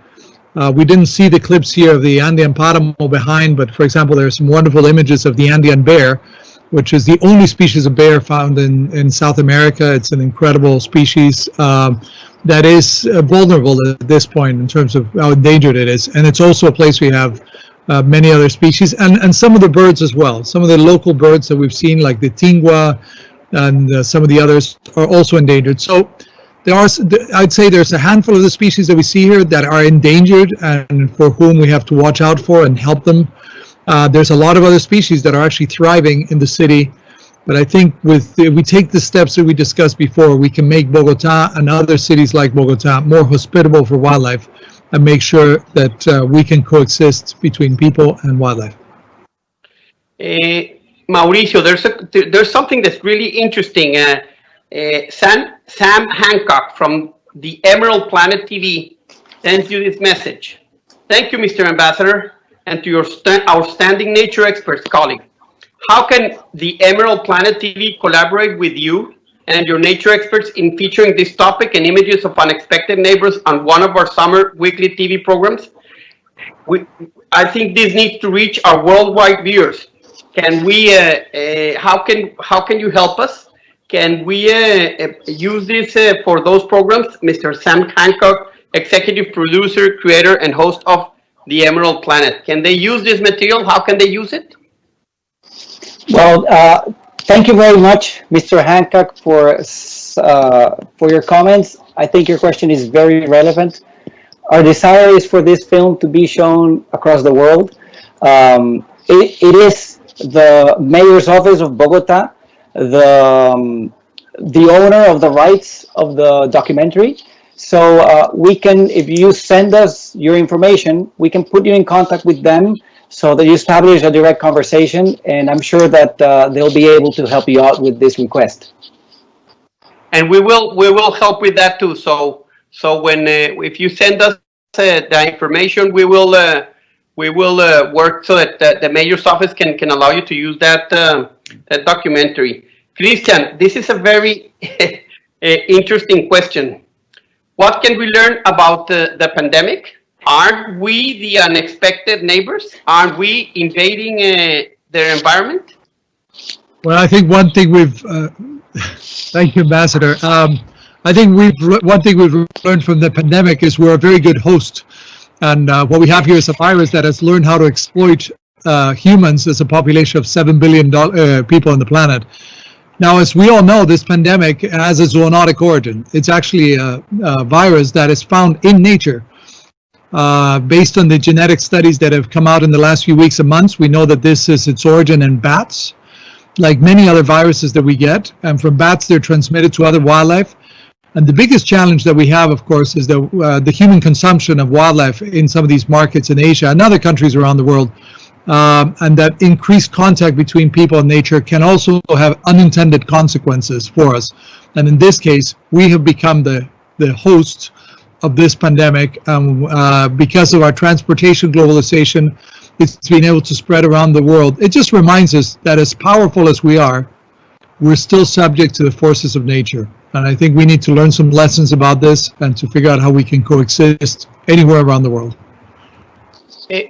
We didn't see the clips here of the Andean paramo behind, but for example, there are some wonderful images of the Andean bear, which is the only species of bear found in South America. It's an incredible species that is vulnerable at this point in terms of how endangered it is. And it's also a place we have many other species and some of the birds as well. Some of the local birds that we've seen, like the tingua and some of the others, are also endangered. So I'd say there's a handful of the species that we see here that are endangered and for whom we have to watch out for and help them. There's a lot of other species that are actually thriving in the city. But I think if we take the steps that we discussed before, we can make Bogota and other cities like Bogota more hospitable for wildlife and make sure that we can coexist between people and wildlife. Mauricio, there's something that's really interesting. Sam Hancock from the Emerald Planet TV sends you this message. Thank you, Mr. Ambassador, and to your outstanding nature experts colleague. How can the Emerald Planet TV collaborate with you and your nature experts in featuring this topic and images of unexpected neighbors on one of our summer weekly TV programs? I think this needs to reach our worldwide viewers. Can we? How can you help us? Can we use this for those programs? Mr. Sam Hancock, executive producer, creator, and host of the Emerald Planet. Can they use this material? How can they use it? Well, thank you very much, Mr. Hancock, for your comments. I think your question is very relevant. Our desire is for this film to be shown across the world. It is the mayor's office of Bogota, the owner of the rights of the documentary. So we can, if you send us your information, we can put you in contact with them so that you establish a direct conversation, and I'm sure that they'll be able to help you out with this request. And we will help with that too. So when if you send us the information, we will work so that the mayor's office can allow you to use that that documentary. Cristian, this is a very interesting question. What can we learn about the pandemic? Aren't we the unexpected neighbors? Aren't we invading their environment? Well, I think one thing thank you, Ambassador. I think one thing we've learned from the pandemic is we're a very good host. And what we have here is a virus that has learned how to exploit humans as a population of 7 billion people on the planet. Now, as we all know, this pandemic has a zoonotic origin. It's actually a virus that is found in nature. Based on the genetic studies that have come out in the last few weeks and months, we know that this is its origin in bats, like many other viruses that we get. And from bats, they're transmitted to other wildlife. And the biggest challenge that we have, of course, is the human consumption of wildlife in some of these markets in Asia and other countries around the world. And that increased contact between people and nature can also have unintended consequences for us. And in this case, we have become the host of this pandemic. Because of our transportation globalization, it's been able to spread around the world. It just reminds us that as powerful as we are, we're still subject to the forces of nature. And I think we need to learn some lessons about this and to figure out how we can coexist anywhere around the world.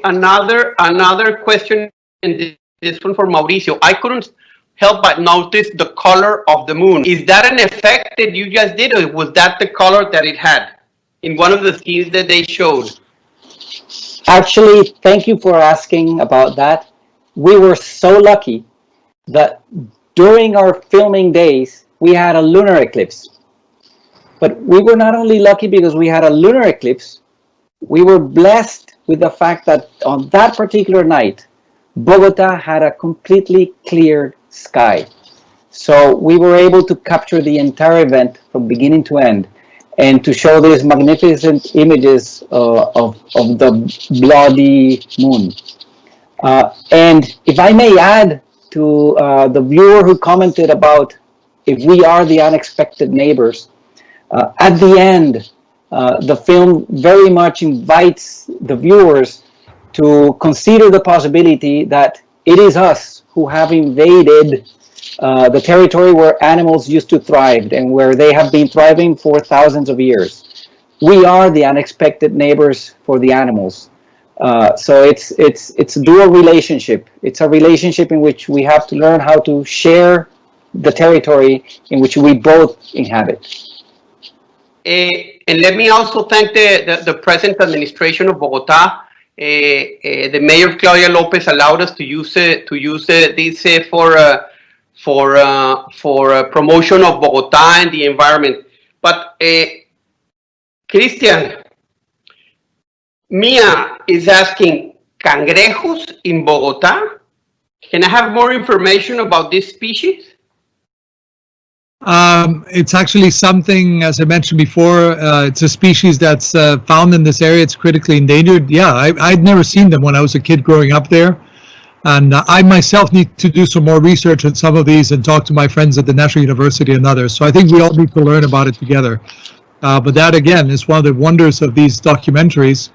Another question, and this one for Mauricio. I couldn't help but notice the color of the moon. Is that an effect that you just did, or was that the color that it had in one of the scenes that they showed? Actually, thank you for asking about that. We were so lucky that during our filming days, we had a lunar eclipse. But we were not only lucky because we had a lunar eclipse, we were blessed with the fact that on that particular night, Bogota had a completely clear sky. So we were able to capture the entire event from beginning to end and to show these magnificent images of the bloody moon. And if I may add to the viewer who commented about if we are the unexpected neighbors, at the end, the film very much invites the viewers to consider the possibility that it is us who have invaded the territory where animals used to thrive and where they have been thriving for thousands of years. We are the unexpected neighbors for the animals. So it's a dual relationship. It's a relationship in which we have to learn how to share the territory in which we both inhabit. And let me also thank the present administration of Bogota. The mayor Claudia Lopez allowed us to use this for promotion of Bogota and the environment. But Cristian, Mia is asking, cangrejos in Bogota? Can I have more information about this species? It's actually something, as I mentioned before, it's a species that's found in this area. It's critically endangered. Yeah, I'd never seen them when I was a kid growing up there. And I myself need to do some more research on some of these and talk to my friends at the National University and others. So I think we all need to learn about it together. But that, again, is one of the wonders of these documentaries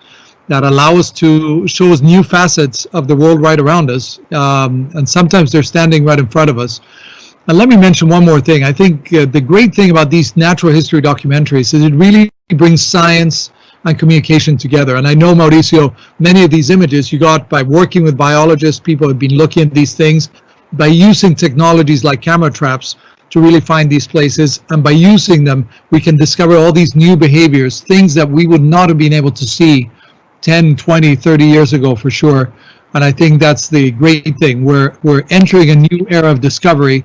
that allow us to show us new facets of the world right around us. And sometimes they're standing right in front of us. And let me mention one more thing. I think the great thing about these natural history documentaries is it really brings science and communication together. And I know, Mauricio, many of these images you got by working with biologists. People have been looking at these things by using technologies like camera traps to really find these places. And by using them, we can discover all these new behaviors, things that we would not have been able to see 10, 20, 30 years ago for sure. And I think that's the great thing. We're entering a new era of discovery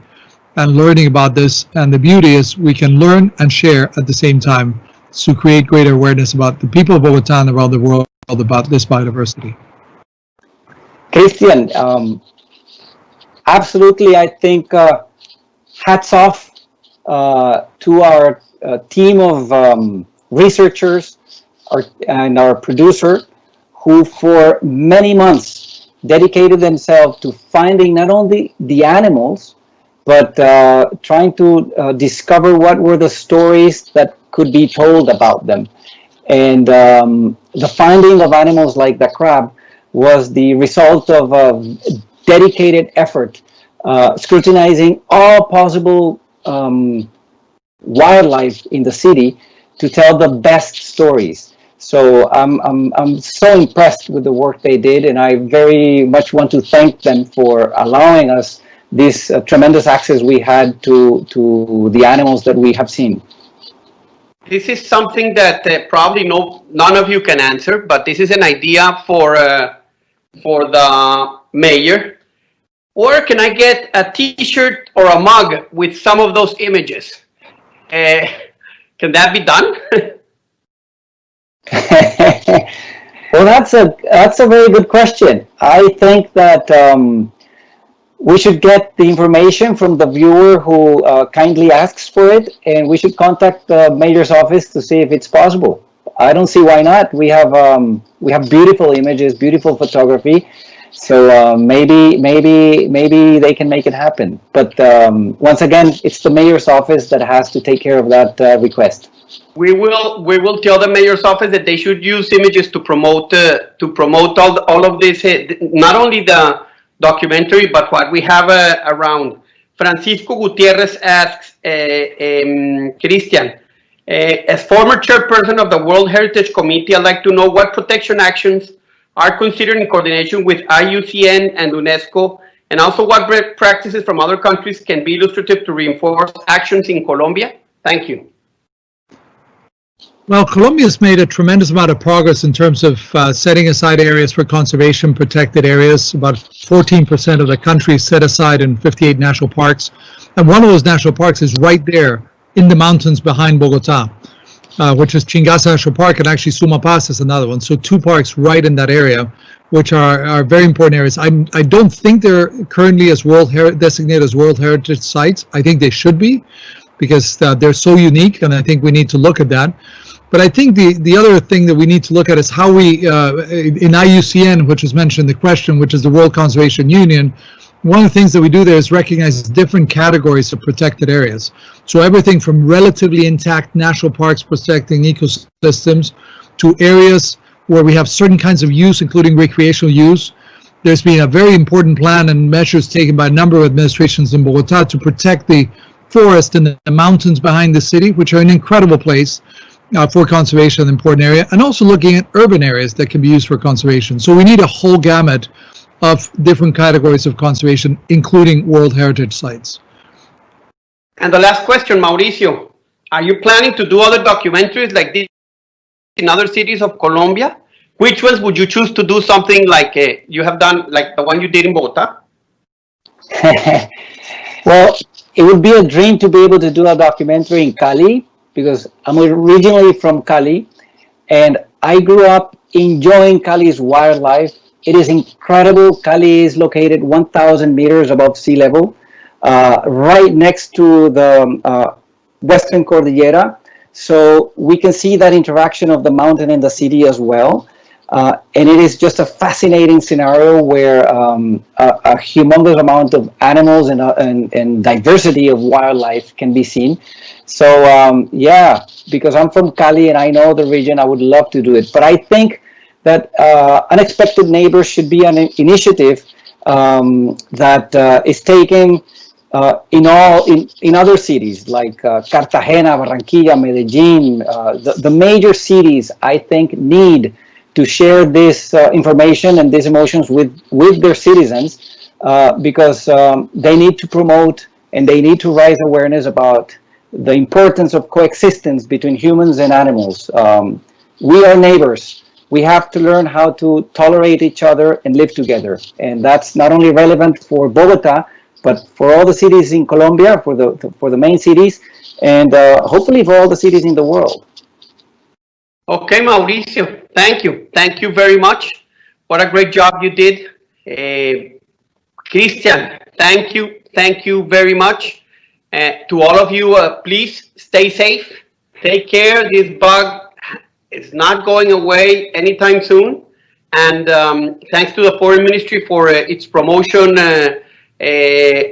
and learning about this. And the beauty is we can learn and share at the same time to create greater awareness about the people of Bogota and around the world about this biodiversity. Cristian, absolutely, I think hats off to our team of researchers and our producer who for many months dedicated themselves to finding not only the animals, but trying to discover what were the stories that could be told about them. And the finding of animals like the crab was the result of a dedicated effort, scrutinizing all possible wildlife in the city to tell the best stories. So I'm so impressed with the work they did, and I very much want to thank them for allowing us this tremendous access we had to the animals that we have seen. This is something that probably none of you can answer, but this is an idea for the mayor. Or can I get a T-shirt or a mug with some of those images? Can that be done? Well, that's a very good question. I think that we should get the information from the viewer who kindly asks for it, and we should contact the mayor's office to see if it's possible. I don't see why not. We have beautiful images, beautiful photography, so maybe they can make it happen. But once again, it's the mayor's office that has to take care of that request. We will tell the mayor's office that they should use images to promote all of this, not only the documentary, but what we have around. Francisco Gutierrez asks, Cristian, as former chairperson of the World Heritage Committee, I'd like to know what protection actions are considered in coordination with IUCN and UNESCO, and also what practices from other countries can be illustrative to reinforce actions in Colombia? Thank you. Well, Colombia's made a tremendous amount of progress in terms of setting aside areas for conservation, protected areas. About 14% of the country set aside in 58 national parks. And one of those national parks is right there in the mountains behind Bogota, which is Chingaza National Park, and actually Sumapaz is another one. So 2 parks right in that area, which are very important areas. I don't think they're currently as designated as World Heritage Sites. I think they should be, because they're so unique, and I think we need to look at that. But I think the other thing that we need to look at is how we, in IUCN, which was mentioned in the question, which is the World Conservation Union, one of the things that we do there is recognize different categories of protected areas. So everything from relatively intact national parks protecting ecosystems to areas where we have certain kinds of use, including recreational use. There's been a very important plan and measures taken by a number of administrations in Bogota to protect the forest and the mountains behind the city, which are an incredible place for conservation, an important area, and also looking at urban areas that can be used for conservation. So we need a whole gamut of different categories of conservation, including World Heritage Sites. And the last question, Mauricio, are you planning to do other documentaries like this in other cities of Colombia? Which ones would you choose to do something like you have done, like the one you did in Bogota? Well, it would be a dream to be able to do a documentary in Cali, because I'm originally from Cali, and I grew up enjoying Cali's wildlife. It is incredible. Cali is located 1,000 meters above sea level, right next to the Western Cordillera. So we can see that interaction of the mountain and the city as well. And it is just a fascinating scenario where a humongous amount of animals and diversity of wildlife can be seen. So yeah, because I'm from Cali and I know the region, I would love to do it. But I think that Unexpected Neighbors should be an initiative that is taken in other cities like Cartagena, Barranquilla, Medellin. The major cities, I think, need to share this information and these emotions with their citizens because they need to promote and they need to raise awareness about the importance of coexistence between humans and animals. We are neighbors. We have to learn how to tolerate each other and live together. And that's not only relevant for Bogota, but for all the cities in Colombia, for the main cities, and hopefully for all the cities in the world. Okay, Mauricio, thank you. Thank you very much. What a great job you did. Cristian, thank you. Thank you very much. To all of you, please stay safe. Take care. This bug is not going away anytime soon. And thanks to the Foreign Ministry for its promotion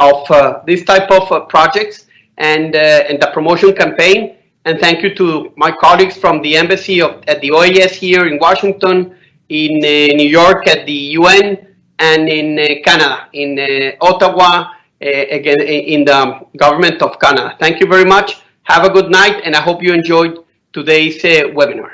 of this type of projects and the promotion campaign. And thank you to my colleagues from the embassy at the OAS here in Washington, in New York at the UN, and in Canada, in Ottawa, again, in the government of Canada. Thank you very much. Have a good night, and I hope you enjoyed today's webinar.